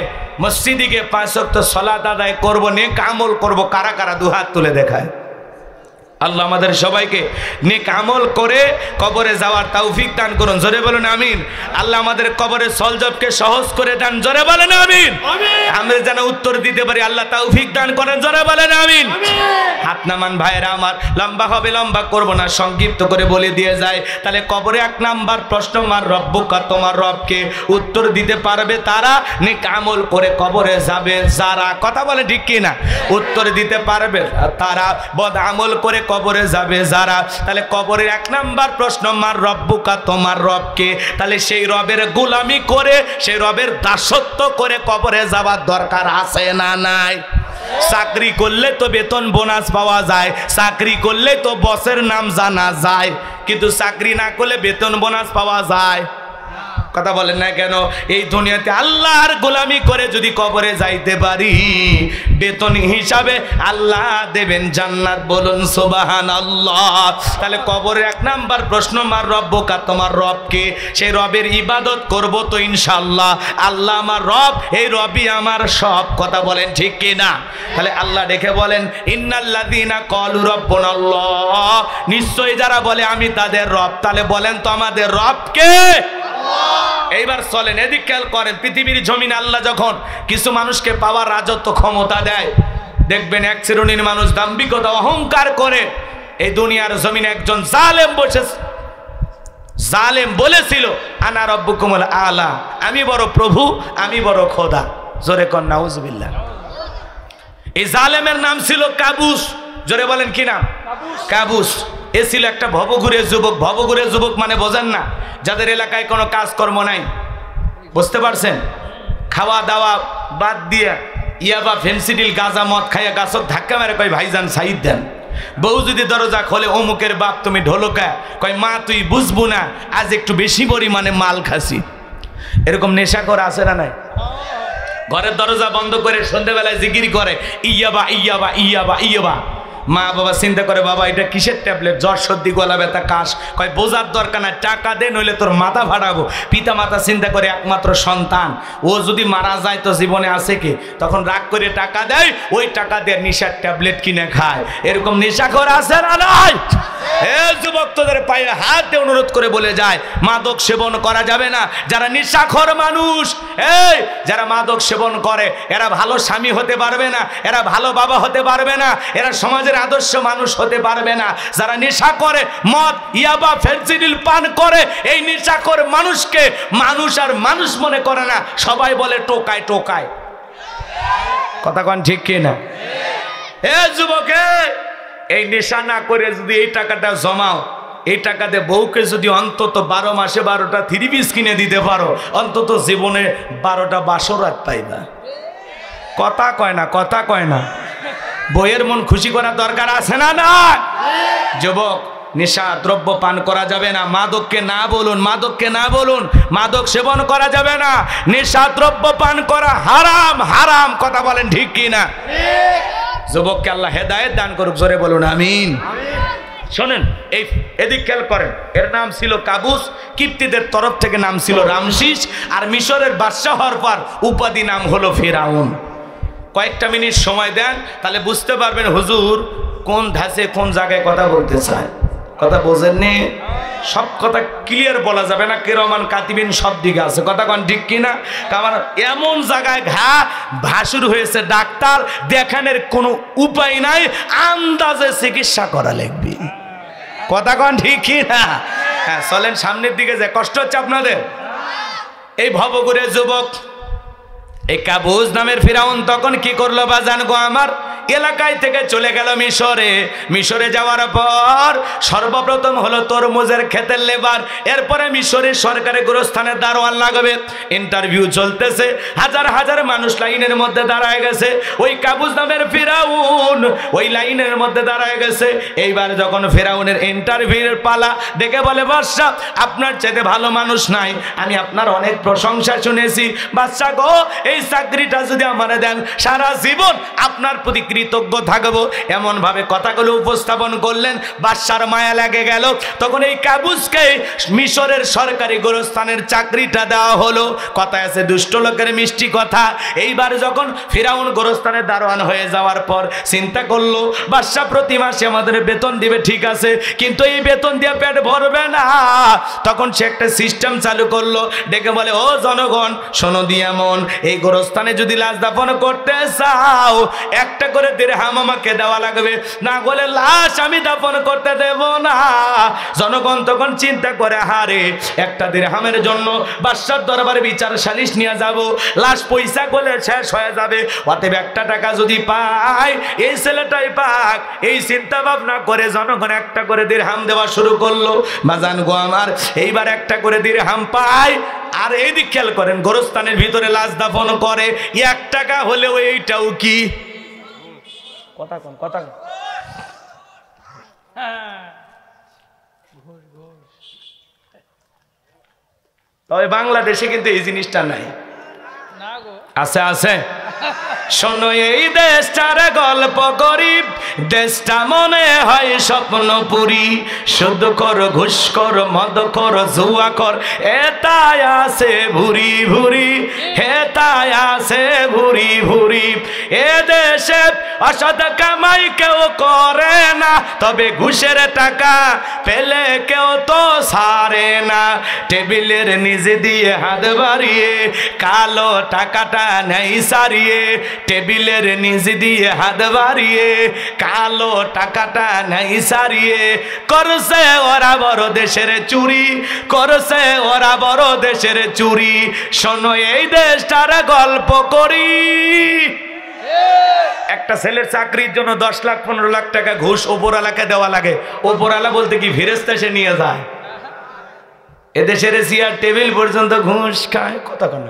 মসজিদে গিয়ে 5 ওয়াক্ত সালাত আদায় করব, নেক আমল করব। কারা কারা 2 হাত তুলে দেখায়? আল্লাহ আমাদের সবাইকে নেক আমল করে কবরে যাওয়ার তৌফিক দান করুন। জোরে বলেন আমিন। আল্লাহ আমাদের কবরের সলজবকে সহজ করে দেন। জোরে বলেন আমিন। আমরা যেন উত্তর দিতে পারি, আল্লাহ তৌফিক দান করেন। জোরে বলেন আমিন। হাত নামান ভাইরা আমার, লম্বা হবে, লম্বা করব না, সংক্ষিপ্ত করে বলে দিয়ে যায়। তাহলে কবরে 1 নাম্বার প্রশ্ন, মার রব্বুকা, তোমার রবকে। উত্তর দিতে পারবে তারা, নেক আমল করে কবরে যাবে যারা। কথা বলে ঠিক কিনা? উত্তর দিতে পারবে তারা, বদ আমল করে কবরে যাবে যারা। তাহলে কবরের 1 নাম্বার প্রশ্ন, মার রব্বুকা, তোমার রবকে। তাহলে সেই রবের গোলামি করে, সেই রবের দাসত্ব করে কবরে যাওয়ার দরকার আছে না নাই? চাকরি করলে তো বেতন বোনাস পাওয়া যায়, চাকরি করলে তো বসের নাম জানা যায়, কিন্তু চাকরি না করলে বেতন বোনাস পাওয়া যায়? কথা বলেন না কেন? এই দুনিয়াতে আল্লাহর গোলামি করে যদি কবরে যাইতে পারি, বেতন হিসাবে আল্লাহ দেবেন জান্নাত। বলুন সুবহানাল্লাহ। তাহলে কবরের এক নাম্বার প্রশ্ন, মার রব্বুকা, তোমার রবকে? সেই রবের ইবাদত করব তো ইনশাআল্লাহ। আল্লাহ আমার রব, এই রবই আমার সব। কথা বলেন ঠিক কি না? তাহলে আল্লাহ ডেকে বলেন ইন্নাল্লাযীনা ক্বালু রাব্বুনাল্লাহ, নিশ্চয়ই যারা বলে আমি তাদের রব। তাহলে বলেন তো আমাদের রব কে? এইবার চলেন এদিক খেয়াল করেন। পৃথিবীর জমিনে আল্লাহ যখন কিছু মানুষকে পাওয়ার রাজত্ব ক্ষমতা দেয়, দেখবেন এক শ্রেণীর মানুষ দাম্ভিকতা অহংকার করে। এই দুনিয়ার জমিনে একজন জালেম বসেছে, জালেম বলেছিল আনা রব্বুকুমুল আলা, আমি বড় প্রভু, আমি বড় খোদা। জোরে কর নাউজুবিল্লাহ। এই জালেমের নাম ছিল কাবুস। জোরে বলেন কি নাম? কাবুস। এ ছিল একটা ভবঘুরে যুবক। ভবঘুরে যুবক মানে বোঝেন না? যাদের এলাকায় কোনো কাজকর্ম নাই, বুঝতে পারছেন? খাওয়া দাওয়া বাদ দিয়ে ইয়াবা ফেন্সিডিল গাঁজা মদ খাইয়া গাছত ধাক্কা মেরে কয় ভাইজান সাইদ দেন। বউ যদি দরজা খোলে অমুকের বাপ তুমি ঢোলকা, কয় মা তুই বুঝবো না, আজ একটু বেশি পরিমাণে মাল খাসি। এরকম নেশা করে আছে না নাই? ঘরের দরজা বন্ধ করে সন্ধ্যেবেলায় জিকির করে ইয়াবা ইয়াবা ইয়াবা ইয়াবা। মা বাবা চিন্তা করে বাবা এটা কিসের ট্যাবলেট? জ্বর সর্দি গলা ব্যথা কাশ। কয় বোঝার দরকার না, টাকা দে নইলে তোর মাথা ফাটাবো। পিতা মাতা চিন্তা করে একমাত্র সন্তান, ও যদি মারা যায় তো জীবনে আছে কি? তখন রাগ করে টাকা দেয়, ওই টাকা দিয়ে নেশার ট্যাবলেট কিনে খায়। এরকম নেশাখোর আছে না নাই? যুবক তোদের পায়ে হাত দিয়ে অনুরোধ করে বলে যায় মাদক সেবন করা যাবে না। যারা নেশাখোর মানুষ, এই যারা মাদক সেবন করে, এরা ভালো স্বামী হতে পারবে না, এরা ভালো বাবা হতে পারবে না, এরা সমাজের আদর্শ মানুষ হতে পারবে না। যারা নেশা করে, মদ ইয়াবা ফেন্সিডিল পান করে, এই নেশাখোর মানুষকে মানুষ আর মানুষ মনে করে না, সবাই বলে টোকায় টোকায়। কথা কন ঠিক কি না? যুবকে এই নেশা না করে যদি এই টাকাটা জমাও, এই টাকাতে বউকে যদি অন্তত 12 মাসে 12টা 3 পিস কিনে দিতে পারো, অন্তত জীবনে 12টা বাসরাত পাইবা। কথা কয় না, কথা কয় না। বইয়ের মন খুশি করার দরকার আছে না? না যুবক, নেশা দ্রব্য পান করা যাবে না। মাদককে না বলুন, মাদককে না বলুন। মাদক সেবন করা যাবে না। নেশা দ্রব্য পান করা হারাম, হারাম। কথা বলেন ঠিক কি না? যুবককে আল্লাহ হেদায়েত দান করুক। জোরে বলুন আমিন। শোনেন, এই এদিক খেয়াল করেন। এর নাম ছিল কাবুস, কিপ্তিদের তরফ থেকে নাম ছিল রামসিস, আর মিশরের বাদশাহ হওয়ার পর উপাধি নাম হলো ফেরাউন। কয়েকটা মিনিট সময় দেন, তাহলে বুঝতে পারবেন হুজুর কোন ধাঁচে কোন জায়গায় কথা বলতে চায়। কথা বোঝেননি? সব কথা ক্লিয়ার বলা যাবে না, কিরমান কাতিবিন সব দিকে আছে। কথা কন ঠিক কিনা? কারণ এমন জায়গায় ভাসুর হয়েছে, ডাক্তার দেখানোর কোনো উপায় নাই, আন্দাজে চিকিৎসা করা লাগবে। কথা কন ঠিক কিনা? হ্যাঁ চলেন সামনের দিকে যায়। কষ্ট হচ্ছে আপনাদের? এই ভবঘুরে যুবক, এই কাবুস নামের ফিরাউন তখন কি করলো বাজান গো আমার? এলাকায় থেকে চলে গেল মিশরে। মিশরে যাওয়ার পর সর্বপ্রথম হলো তরমুজের ক্ষেতের লেবার, এরপরে মিশরের সরকারি গোরস্থানের দারোয়ান লাগবে। ইন্টারভিউ চলতেছে, হাজার হাজার মানুষ লাইনের মধ্যে দাঁড়ায় গেছে। ওই কাবুস নামের ফিরাউন ওই লাইনের মধ্যে দাঁড়ায় গেছে। এইবার যখন ফিরাউনের ইন্টারভিউয়ের পালা, দেখে বলে বাদশা আপনার চাইতে ভালো মানুষ নাই, আমি আপনার অনেক প্রশংসা শুনেছি। বাদশা গো, এই চাকরিটা যদি আমারে দেন সারা জীবন আপনার প্রতি কৃতজ্ঞ থাকবো। এমন ভাবে কথাগুলো উপস্থাপন করলেন, বাদশার মায়া লেগে গেল। তখন এই কাবুসকে মিশরের সরকারি গোরস্থানের চাকরিটা দেওয়া হলো। কথায় আছে দুষ্ট লোকের মিষ্টি কথা। এইবার যখন ফিরাউন গোরস্থানের দারোয়ান হয়ে যাওয়ার পর চিন্তা করলো বাদশা প্রতি মাসে আমাদের বেতন দিবে, ঠিক আছে, কিন্তু এই বেতন দিয়ে পেট ভরবে না। তখন সে একটা সিস্টেম চালু করলো, ডেকে বলে ও জনগণ শোনো দিয়া মন, এই গোরস্থানে যদি লাশ দাফন করতে চাও একটা করে দিরহাম আমাকে দেওয়া লাগবে, না বলে লাশ আমি দাফন করতে দেব না। জনগণ তখন চিন্তা করে হারে একটা দিরহামের জন্য বাদশার দরবারে বিচার সালিশ নিয়ে যাব, লাশ পয়সা বলে শেষ হয়ে যাবে, অতএব একটা টাকা যদি পাই এই ছেলেটাই পাক। এই চিন্তা ভাবনা করে জনগণ একটা করে দিরহাম দেওয়া শুরু করলো। বাজান গো আমার, এইবার একটা করে দিরহাম পায়। আর এই দিক খেয়াল করেন, গোরস্থানের ভিতরে লাশ দাফন করে 1 টাকা হলেও এইটাও কি কথা কোন কথা তবে বাংলাদেশে কিন্তু এই জিনিসটা নাই। আছে আছে। শোনো এই দেশটার গল্প গরিব, দেশটা মনে হয় স্বপ্নপুরী, শুধু কর ঘুষ কর মদ কর জুয়া কর, এটাই আছে ভুরি ভুরি, এটাই আছে ভুরি ভুরি। এ দেশে অসৎ কামাই কেউ করে না, তবে ঘুষের টাকা পেলে কেউ তো ছাড়ে না। টেবিলের নিচে দিয়ে হাত বাড়িয়ে কালো টাকাটা নেই সারিয়ে, টেবিলের নিচে দিয়ে হাত বাড়িয়ে কালো টাকাটা নেই সারিয়ে। করছে ওরা বড় দেশের চুরি, করছে ওরা বড় দেশের চুরি। শোনো এই দেশটার গল্প করি, একটা ছেলের চাকরির জন্য 10 লাখ 15 লাখ টাকা ঘুষ ওপরওয়ালাকে দেওয়া লাগে। ওপরওয়ালা বলতে কি ফেরেশতা সে নিয়ে যায়? এদেশের চেয়ার টেবিল পর্যন্ত ঘুষ খায়। কথা কেন?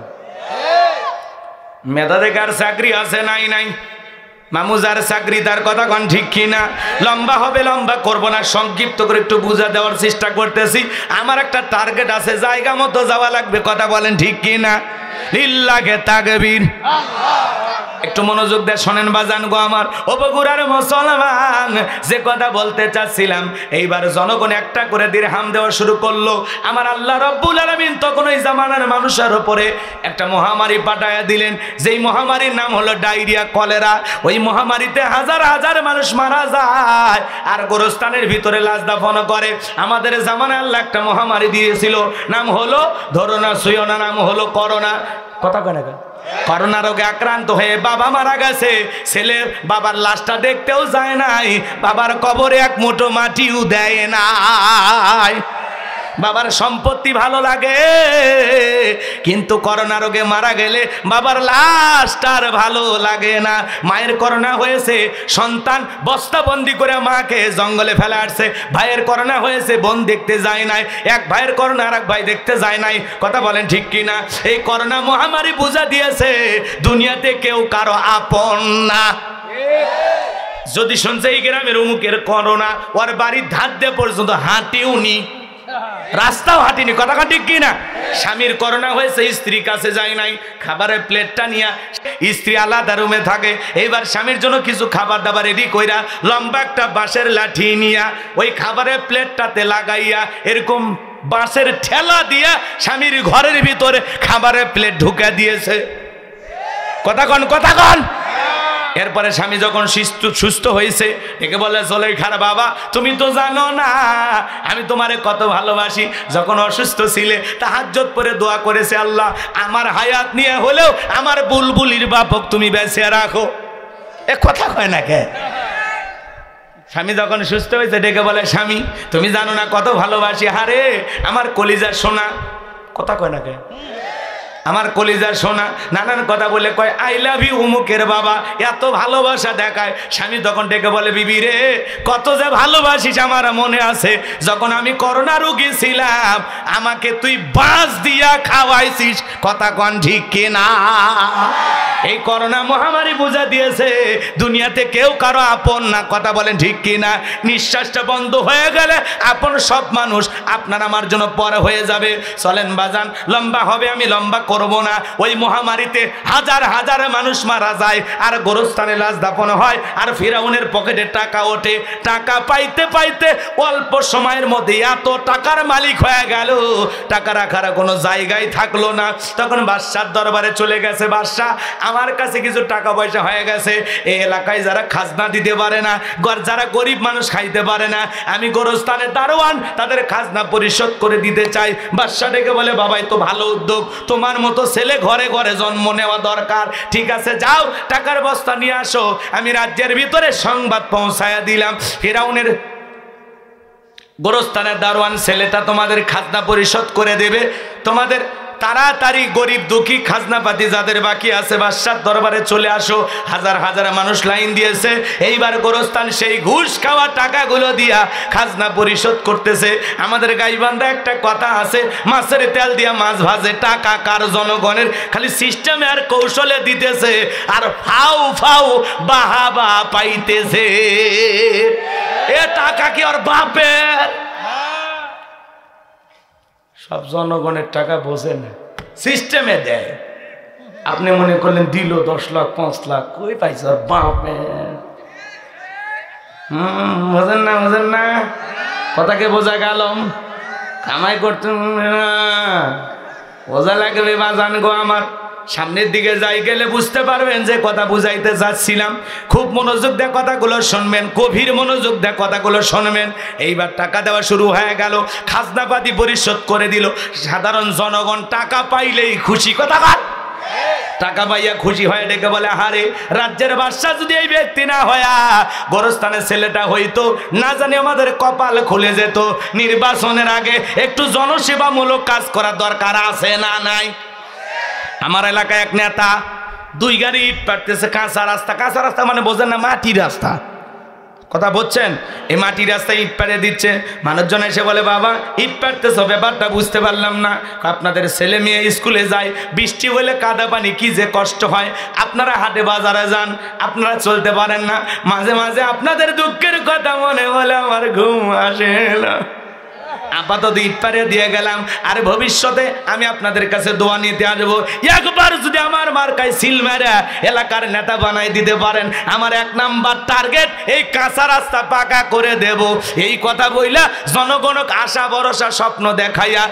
মেধা দেখার চাকরি আছে নাই নাই, মামুজার চাকরি তার কথা কোন ঠিক কিনা? লম্বা হবে, লম্বা করব না, সংক্ষিপ্ত করে একটু বুঝা দেওয়ার চেষ্টা করতেছি। আমার একটা টার্গেট আছে, জায়গা মতো যাওয়া লাগবে। কথা বলেন ঠিক কিনা? লিল্লাহে তাকবীর। একটু মনোযোগ দিয়ে শোনেন বাজান গো আমার, ও বগুড়ার মুসলমান, যে কথা বলতে চাচ্ছিলাম, এইবার জনগণ একটা করে দিরহাম দেওয়া শুরু করলো। আমার আল্লাহ রাব্বুল আলামিন তখন ওই জামানার মানুষের উপরে একটা মহামারী পাঠায়া দিলেন, যেই মহামারীর নাম হলো ডায়রিয়া, কলেরা। ওই মহামারীতে হাজার হাজার মানুষ মারা যায় আর গোরস্থানের ভিতরে লাশ দাফন করে। আমাদের জামানায় আল্লাহ একটা মহামারী দিয়েছিল, নাম হলো ধরো না ছুঁয়ো না, নাম হলো করোনা। কথা কয় না? করোনা রোগে আক্রান্ত হয়ে বাবা মারা গেছে, ছেলে বাবার লাশটা দেখতেও যায় নাই, বাবার কবরে এক মুঠো মাটিও দেয় নাই। বাবার সম্পত্তি ভালো লাগে, কিন্তু করোনা রোগে মারা গেলে বাবার লাশটার ভালো লাগে না। মায়ের করোনা হয়েছে, সন্তান বস্তাবন্দি করে মাকে জঙ্গলে ফেলে আসছে। ভাইয়ের করোনা হয়েছে, বোন দেখতে যায় নাই। এক ভাইয়ের করোনা আর এক ভাই দেখতে যায় নাই। কথা বলেন ঠিক কিনা? এই করোনা মহামারী বুঝা দিয়েছে দুনিয়াতে কেউ কারো আপন না। যদি শুনছে এই গ্রামের অমুকের করোনা, ওর বাড়ির ধার দিয়ে পর্যন্ত হাঁটিও নি, রাস্তাও হাঁটিনি। কথা ঠিক কিনা? স্বামীর করোনা হয়েছে, স্ত্রীর কাছে যায় নাই, খাবারের প্লেটটা নিয়ে স্ত্রী আলাদা রুমে থাকে। এইবার স্বামীর জন্য কিছু খাবার দাবার রেডি কইরা লম্বা একটা বাঁশের লাঠি নিয়া ওই খাবারের প্লেটটাতে লাগাইয়া এরকম বাঁশের ঠেলা দিয়া স্বামীর ঘরের ভিতরে খাবারের প্লেট ঢুকা দিয়েছে। কথা কন, কথা কন। এরপরে স্বামী যখন সুস্থ হয়েছে, একে বলে চলে খারাপ বাবা, তুমি তো জানো না আমি তোমারে কত ভালোবাসি। যখন অসুস্থ ছিলে তাহাজ্জুদ পড়ে দোয়া করেছে, আল্লাহ আমার হায়াত নিয়ে হলেও আমার বুলবুলির বাপক তুমি বেঁচে রাখো। এ কথা কয় না কে? স্বামী যখন সুস্থ হয়েছে ডেকে বলে, স্বামী তুমি জানো না কত ভালোবাসি। হারে আমার কলিজার সোনা। কথা কয় না কে? আমার কলিজার সোনা, নানান কথা বলে কয় আই লাভ ইউ উমুকের বাবা, এত ভালোবাসা দেখায়। স্বামী তখন ডেকে বলে, বিবি রে কত যে ভালোবাসিস আমার মনে আছে, যখন আমি করোনা রোগী ছিলাম আমাকে তুই বাঁশ দিয়া খাওয়াইছিস। কথা কন ঠিক কিনা? এই করোনা মহামারী বুঝা দিয়েছে দুনিয়াতে কেউ কারো আপন না। কথা বলেন ঠিক কিনা? নিঃশ্বাসটা বন্ধ হয়ে গেলে আপন সব মানুষ আপনার আমার জন্য পরে হয়ে যাবে। চলেন বাজান, লম্বা হবে, আমি লম্বা করব না। ওই মহামারীতে হাজার হাজার মানুষ মারা যায় আর গোরস্থানে লাশ দাফন হয় আর ফিরাউনের পকেটে টাকা ওঠে। টাকা পাইতে পাইতে অল্প সময়ের মধ্যে এত টাকার মালিক হয়ে গেল, টাকা রাখার কোনো জায়গায় থাকলো না। তখন বাদশার দরবারে চলে গেছে, বাদশা আমার কাছে কিছু টাকা পয়সা হয়ে গেছে, এই এলাকায় যারা খাজনা দিতে পারে না, যারা গরিব মানুষ খাইতে পারে না, আমি গোরস্থানের দারোয়ান, তাদের খাজনা পরিশোধ করে দিতে চাই। বাদশা ডেকে বলে, বাবাই তো ভালো উদ্যোগ, তোমার মতো ছেলে ঘরে ঘরে জন্ম নেওয়া দরকার। ঠিক আছে যাও, টাকার বস্তা নিয়ে আসো, আমি রাজ্যের ভিতরে সংবাদ পৌঁছায়া দিলাম। ফিরাউনের গোরস্থানের দারোয়ান ছেলেটা তোমাদের খাজনা পরিশোধ করে দেবে। তোমাদের তাড়াতাড়ি গরিব দুঃখী খাজনাপাতি যাদের বাকি আছে বাদশার দরবারে চলে আসো। হাজার হাজার মানুষ লাইন দিয়েছে। এইবার গোরস্থান সেই ঘুষ খাওয়া টাকাগুলো দিয়া খাজনা পরিশোধ করতেছে। আমাদের গাইবান্ধা একটা কথা আছে, মাছের তেল দিয়া মাছ ভাজে, টাকা কার জনগণের, খালি সিস্টেমে আর কৌশলে দিতেছে আর ফাউ ফাউ বাহাবা পাইতেছে। এ টাকা কি ওর বাপের? সব জনগণের টাকা বোঝে না, সিস্টেমে দেয়। আপনি মনে করলেন দিল 10 লাখ 5 লাখ, কই পাইছে বাপে। বোঝেন না, বোঝেন না, কথাকে বোঝা গেল। কামাই করতে বোঝা লাগবে বাজান গো আমার। সামনের দিকে যাই গেলে বুঝতে পারবেন যে কথা বুঝাইতে যাচ্ছিলাম। খুব মনোযোগ দিয়ে কথাগুলো শুনবেন, গভীর মনোযোগ দিয়ে কথাগুলো শুনবেন। এইবার টাকা দেওয়া শুরু হয়ে গেল, খাজনাপাতি পরিশোধ করে দিল। সাধারণ জনগণ টাকা পাইলেই খুশি, কথা কার টাকা পাইয়া খুশি হয়ে ডেকে বলে, হারে রাজ্যের বাদশা যদি এই ব্যক্তি না হয়া গোরস্থানের ছেলেটা হইতো, না জানি আমাদের কপাল খুলে যেত। নির্বাচনের আগে একটু জনসেবামূলক কাজ করার দরকার আছে না নাই? আমার এলাকায় এক নেতা 2 গাড়ি ইট পাড়তেছে, কাঁচা রাস্তা। কাঁচা রাস্তা মানে বোঝেন না, মাটির রাস্তা, কথা বলছেন? এই মাটির রাস্তায় ইট পাড়ে দিচ্ছে। মানুষজন এসে বলে, বাবা ইট পাড়তেছ, ব্যাপারটা বুঝতে পারলাম না। আপনাদের ছেলে মেয়ে স্কুলে যায়, বৃষ্টি হলে কাদা পানি কি যে কষ্ট হয়। আপনারা হাটে বাজারে যান, আপনারা চলতে পারেন না। মাঝে মাঝে আপনাদের দুঃখের কথা মনে হলে আমার ঘুম আসে না। আপাতত ইট পারে দিয়ে গেলাম, আর ভবিষ্যতে আমি আপনাদের কাছে দোয়া নিতে আসবো। একবার যদি আমার মার্কায় সিল মেরে এলাকার নেতা বানাই দিতে পারেন, আমার 1 নাম্বার টার্গেট এই কাঁচা রাস্তা পাকা করে দেব। এই কথা বইলা জনগণক আশা ভরসা স্বপ্ন দেখাইয়া